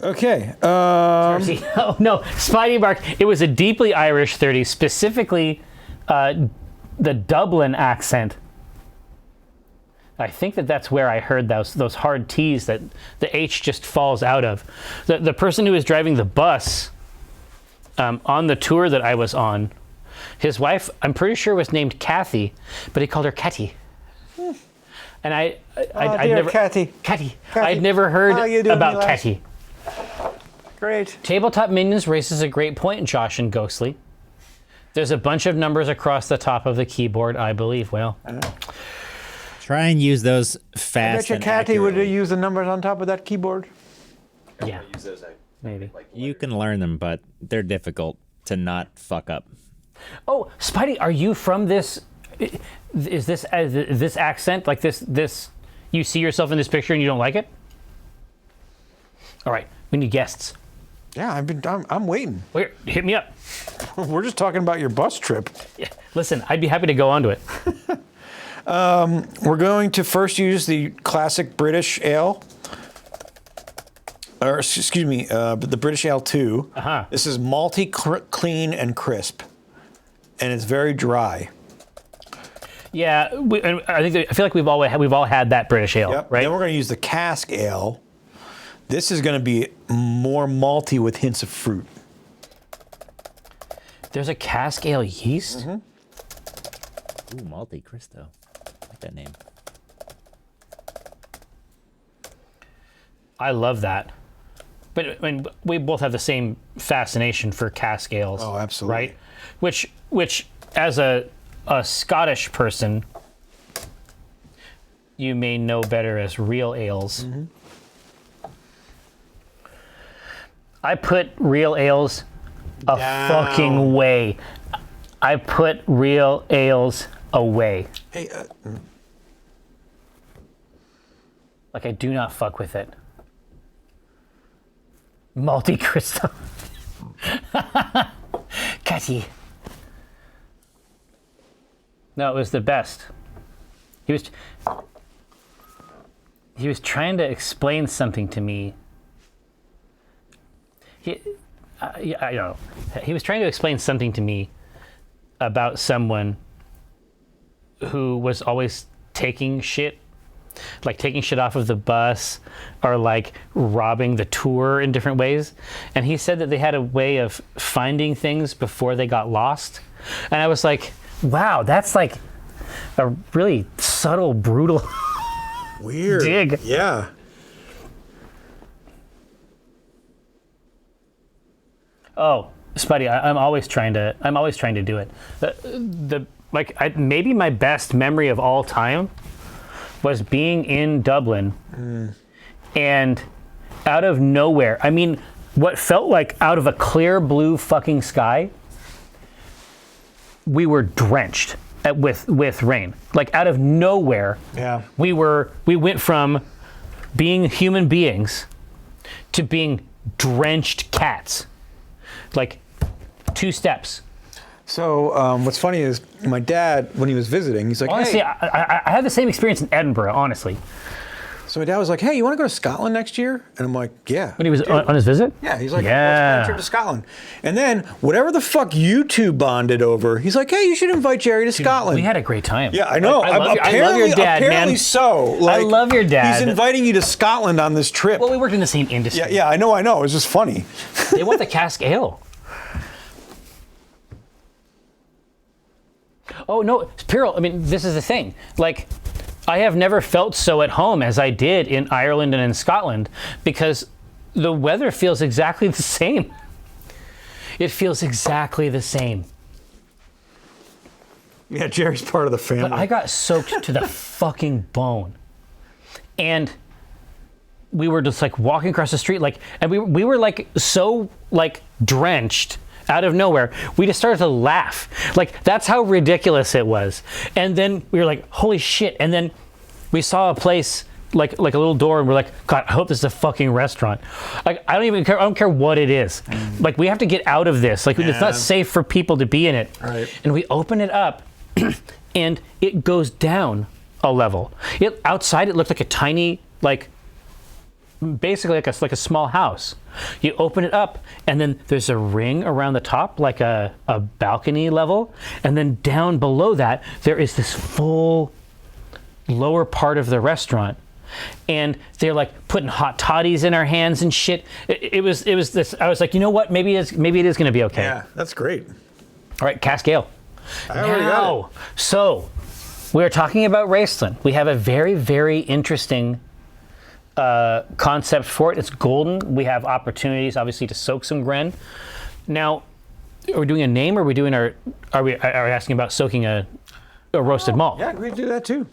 Okay. Oh no, Spidey bark. It was a deeply Irish 30, specifically the Dublin accent. I think that's where I heard those hard T's that the H just falls out of. The person who was driving the bus on the tour that I was on, his wife, I'm pretty sure was named Kathy, but he called her Catty. And I'd never Catty. Catty. I'd never heard about Catty. Great. Tabletop Minions raises a great point, Josh and Ghostly. There's a bunch of numbers across the top of the keyboard, I believe. Well, Try and use those I fast bet you and Catty would accurately. use the numbers on top of that keyboard. yeah, Use those maybe. like You can learn them, but they're difficult to not fuck up. Oh, Spidey, are you from this? Is this accent like this? You see yourself in this picture and you don't like it? All right, we need guests. Yeah, I'm waiting. Wait, hit me up. We're just talking about your bus trip. Yeah, listen, I'd be happy to go on to it. We're going to first use the classic British ale. Or excuse me, the British Ale 2. Uh-huh. This is malty, clean, and crisp, and it's very dry. Yeah, I feel like we've all had that British ale, Yep. right? Then we're going to use the cask ale. This is going to be more malty with hints of fruit. There's a cask ale yeast. Ooh, Monte Cristo. I like that name. I love that. But I mean, we both have the same fascination for cask ales. Oh, absolutely. Right? Which as a Scottish person, you may know better as real ales. I put real ales a fucking way. I put real ales away. Hey, Like I do not fuck with it. Multi Crystal. Catty. No, it was the best. He was trying to explain something to me. I don't know. He was trying to explain something to me about someone who was always taking shit, like taking shit off of the bus or like robbing the tour in different ways. And he said that they had a way of finding things before they got lost. And I was like, wow, that's like a really subtle, brutal weird. dig. Yeah. Oh, Spuddy, I'm always trying to do it. Maybe my best memory of all time was being in Dublin and out of nowhere, I mean, what felt like out of a clear blue fucking sky, we were drenched with rain. Like out of nowhere, Yeah. we went from being human beings to being drenched cats. Like 2 steps. So what's funny is my dad, when he was visiting, he's like, Honestly, hey. I had the same experience in Edinburgh, honestly. So my dad was like, hey, you want to go to Scotland next year? And I'm like, yeah. When he was on his visit? Yeah, he's like, Yeah. let's plan a trip to Scotland. And then whatever the fuck you two bonded over, he's like, hey, you should invite Jerry to Scotland. We had a great time. Yeah, I know. I love your dad, apparently man. so. Like, I love your dad. He's inviting you to Scotland on this trip. Well, we worked in the same industry. Yeah, I know. It was just funny. They want the cask ale. Oh, no, Piril, I mean, this is the thing. Like, I have never felt so at home as I did in Ireland and in Scotland because the weather feels exactly the same. It feels exactly the same. Yeah, Jerry's part of the family. But I got soaked to the fucking bone. And we were just like walking across the street, like, and we were like so like drenched out of nowhere, we just started to laugh. Like, that's how ridiculous it was. And then we were like, holy shit. And then we saw a place like a little door, and we're like, God, I hope this is a fucking restaurant. Like, I don't care what it is. Like, we have to get out of this. Like, it's not safe for people to be in it. Right. And we open it up, and it goes down a level. Outside, it looked like a tiny, basically like a small house. You open it up, and then there's a ring around the top, like a balcony level, and then down below that, there is this full lower part of the restaurant. And they're like putting hot toddies in our hands and shit. It was this. I was like, you know what? Maybe it is going to be okay. Yeah, that's great. All right, cask ale. I already got it. So we're talking about Raceland. We have a very, very interesting concept for it. It's golden. We have opportunities, obviously, to soak some Gren. Now, are we doing a name, or are we asking about soaking a roasted malt? Yeah, we do that too.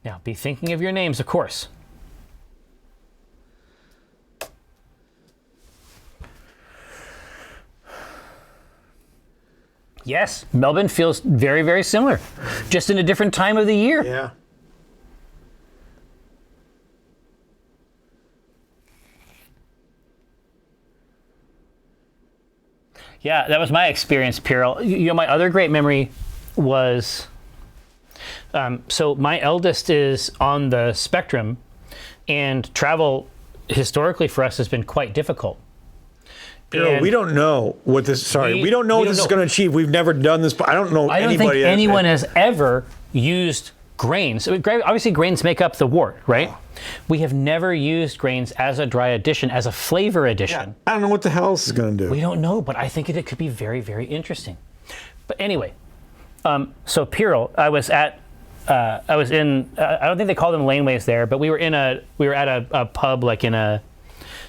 Now, be thinking of your names, of course. Yes, Melbourne feels very, very similar, just in a different time of the year. Yeah. Yeah, that was my experience, Piril. You know, my other great memory was, so my eldest is on the spectrum, and travel historically for us has been quite difficult. We don't know what this. We don't know what this is going to achieve. We've never done this. I don't know. I don't think anyone has ever used grains. Obviously, grains make up the wort, right? Oh. We have never used grains as a dry addition, as a flavor addition. Yeah. I don't know what the hell this is going to do. We don't know, but I think it could be very, very interesting. But anyway, so Piril, I was in. I don't think they call them laneways there, but we were at a pub, like in a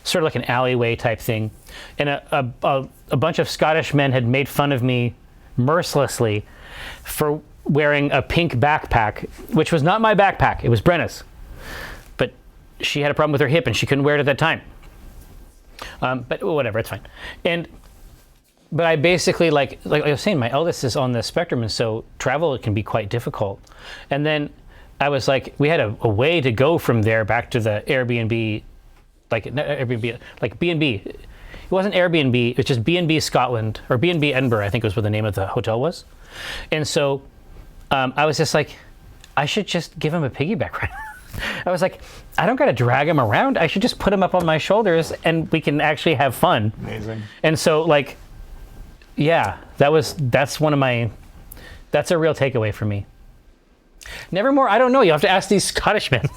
sort of like an alleyway type thing, and a bunch of Scottish men had made fun of me mercilessly for wearing a pink backpack, which was not my backpack. It was Brenna's, but she had a problem with her hip and she couldn't wear it at that time. But whatever, it's fine. But I basically, like I was saying, my eldest is on the spectrum, and so travel can be quite difficult. And then I was like, we had a way to go from there back to the Airbnb, like B&B. It wasn't Airbnb, it's just B&B Scotland, or B&B Edinburgh, I think was what the name of the hotel was. And so I was just like, I should just give him a piggyback ride. I was like, I don't got to drag him around. I should just put him up on my shoulders and we can actually have fun. Amazing. And so, like, yeah, that's a real takeaway for me. Nevermore, I don't know. You have to ask these Scottish men.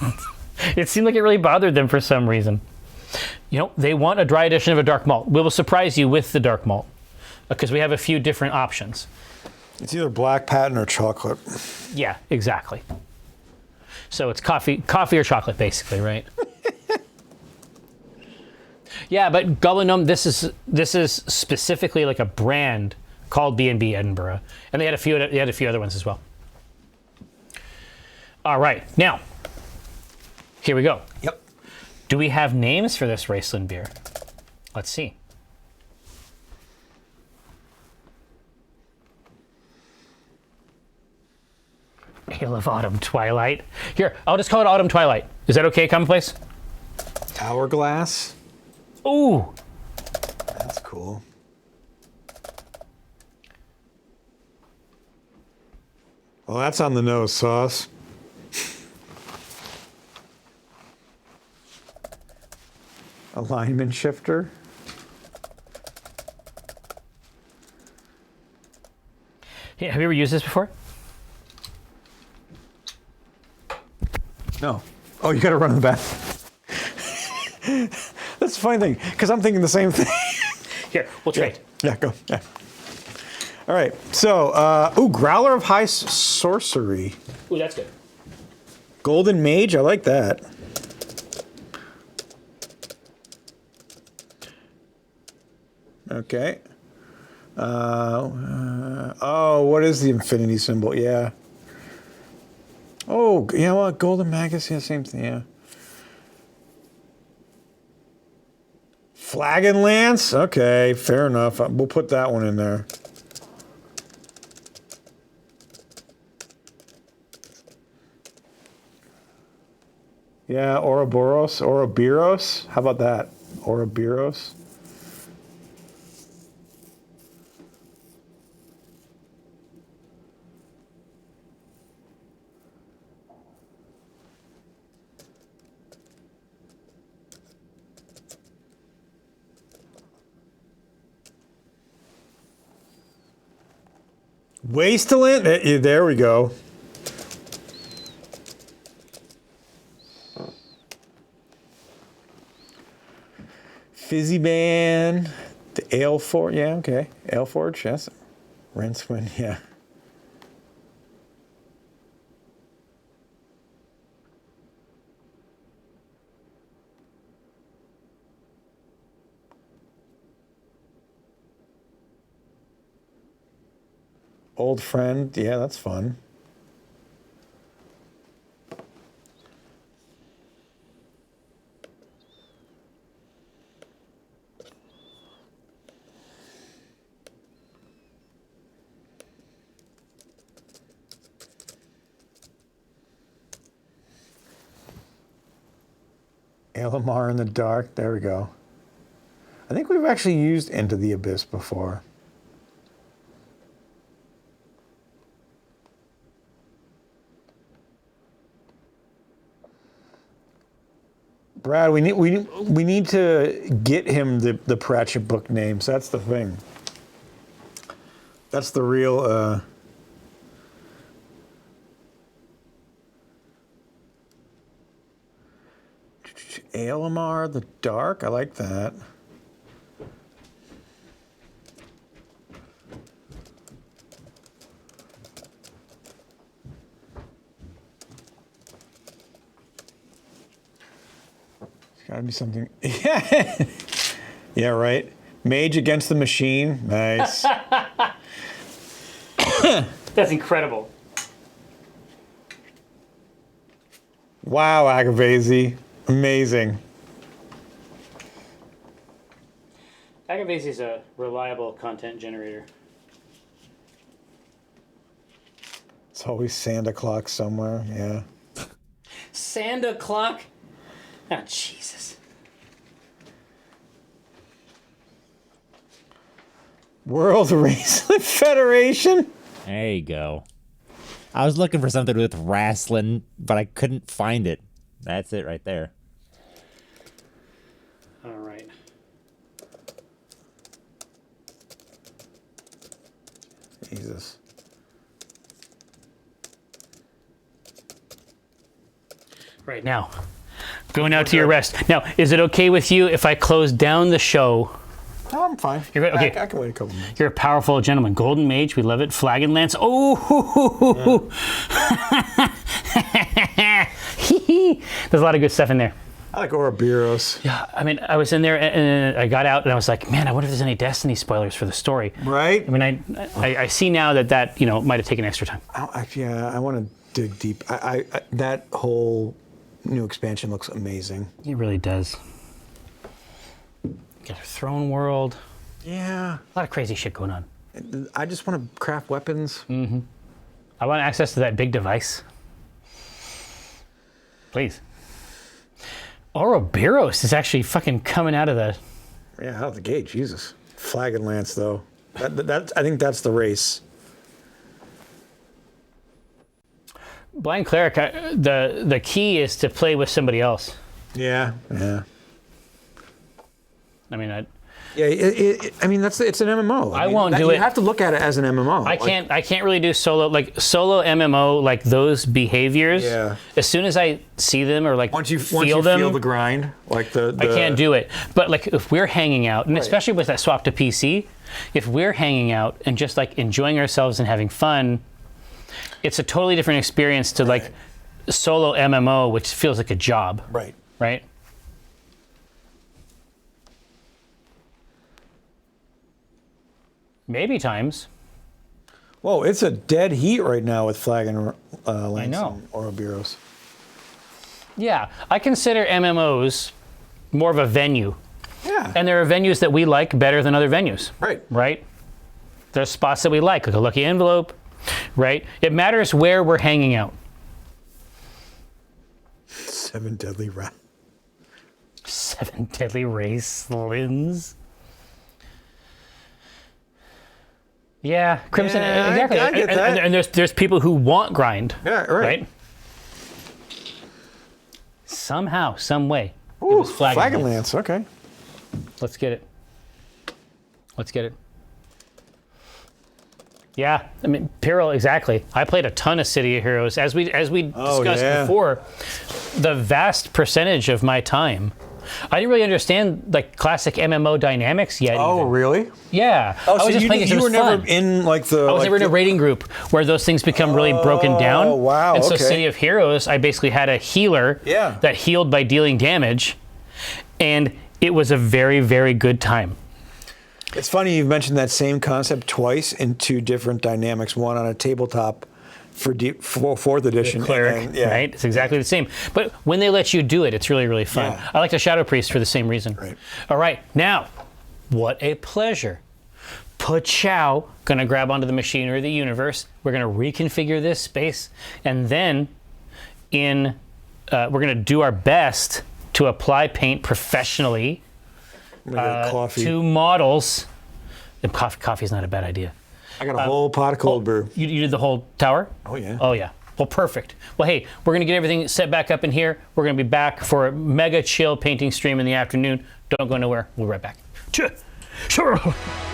It seemed like it really bothered them for some reason. You know, they want a dry edition of a dark malt. We will surprise you with the dark malt because we have a few different options. It's either black patent or chocolate. Yeah, exactly. So it's coffee or chocolate, basically, right? Yeah, but Goblin Gnome, this is specifically like a brand called B&B Edinburgh, and they had a few other ones as well. All right, now here we go. Yep. Do we have names for this Raceland beer? Let's see. Ale of Autumn Twilight. Here, I'll just call it Autumn Twilight. Is that okay, Commonplace? Hourglass. Ooh. That's cool. Well, that's on the nose, Sauce. Alignment shifter. Yeah, have you ever used this before? No. Oh, you got to run in the back. That's the funny thing, because I'm thinking the same thing. Here, we'll trade. Yeah, go. Yeah. All right. So, Growler of High Sorcery. Ooh, that's good. Golden Mage. I like that. Okay. Oh, what is the infinity symbol? Yeah. Oh, you know what? Golden Magus, yeah, same thing, yeah. Flagonlance? Okay, fair enough. We'll put that one in there. Yeah, Ouroboros. How about that? Ouroboros. Wasteland? There we go. Fizzy Band. The Ale Forge. Yeah, okay. Ale Forge, yes. Rincewind, yeah. Old Friend, yeah, that's fun. Alamar in the Dark, there we go. I think we've actually used Into the Abyss before. Brad, we need to get him the Pratchett book names. That's the thing. That's the real. Alamar the Dark. I like that. Gotta be something. Yeah. Yeah, right. Mage Against the Machine. Nice. That's incredible. Wow, Agavesi. Amazing. Agavesi is a reliable content generator. It's always Santa Claus somewhere. Yeah. Santa Clock? Oh, Jesus. World Wrestling Federation? There you go. I was looking for something with wrestling, but I couldn't find it. That's it right there. All right. Jesus. Right now. Go now to your rest. Now, is it okay with you if I close down the show? No, I'm fine. You're good? Okay. I can wait a couple minutes. You're a powerful gentleman. Golden Mage, we love it. Flagonlance. Oh! Yeah. There's a lot of good stuff in there. I like Ouroboros. Yeah, I mean, I was in there and I got out and I was like, man, I wonder if there's any Destiny spoilers for the story. Right? I mean, I see now that might have taken extra time. I want to dig deep. That whole new expansion looks amazing. It really does. Got a throne world. Yeah. A lot of crazy shit going on. I just want to craft weapons. Mm-hmm. I want access to that big device. Please. Ouroboros is actually fucking coming out of the... Yeah, out of the gate, Jesus. Flagonlance, though. I think that's the race. Blind Cleric, the key is to play with somebody else. Yeah. I mean, I mean, it's an MMO. I won't do it. You have to look at it as an MMO. I can't really do solo MMO, like those behaviors. Yeah. As soon as I see them or like once you feel them, feel the grind, like the I can't do it. But like if we're hanging out, and Right. especially with that swap to PC, if we're hanging out and just like enjoying ourselves and having fun, it's a totally different experience to like solo MMO, which feels like a job. Right. Right? maybe times. Whoa, it's a dead heat right now with Flagonlance I know. and Ouroboros. Yeah, I consider MMOs more of a venue. Yeah. And there are venues that we like better than other venues. Right. Right? There's spots that we like a Lucky Envelope, right? It matters where we're hanging out. 7 deadly rats. 7 deadly racelins. Yeah, Crimson. Yeah, Exactly. I get that. And there's people who want grind. Yeah, right. Somehow, some way. Ooh, it was Flagonlance, okay. Let's get it. Let's get it. Yeah, I mean, Pyrrhal, exactly. I played a ton of City of Heroes. As we discussed before, the vast percentage of my time, I didn't really understand like classic MMO dynamics yet. Oh, even. really? Yeah. Oh, I was so just playing it 'cause it you were was never fun. in like the... I was never in a raiding group where those things become really broken down. Oh, wow, And so okay. City of Heroes, I basically had a healer Yeah. that healed by dealing damage, and it was a very, very good time. It's funny you've mentioned that same concept twice in 2 different dynamics. One on a tabletop for 4th edition. Cleric, and then, right? It's exactly the same. But when they let you do it, it's really, really fun. Yeah. I like the Shadow Priest for the same reason. Right. All right, now, what a pleasure. Pachow, gonna grab onto the machinery of the universe. We're gonna reconfigure this space, and then we're gonna do our best to apply paint professionally coffee. to models. And coffee's not a bad idea. I got a whole pot of cold brew. You did the whole tower? Oh, yeah. Oh, yeah. Well, perfect. Well, hey, we're going to get everything set back up in here. We're going to be back for a mega chill painting stream in the afternoon. Don't go nowhere. We'll be right back. Sure.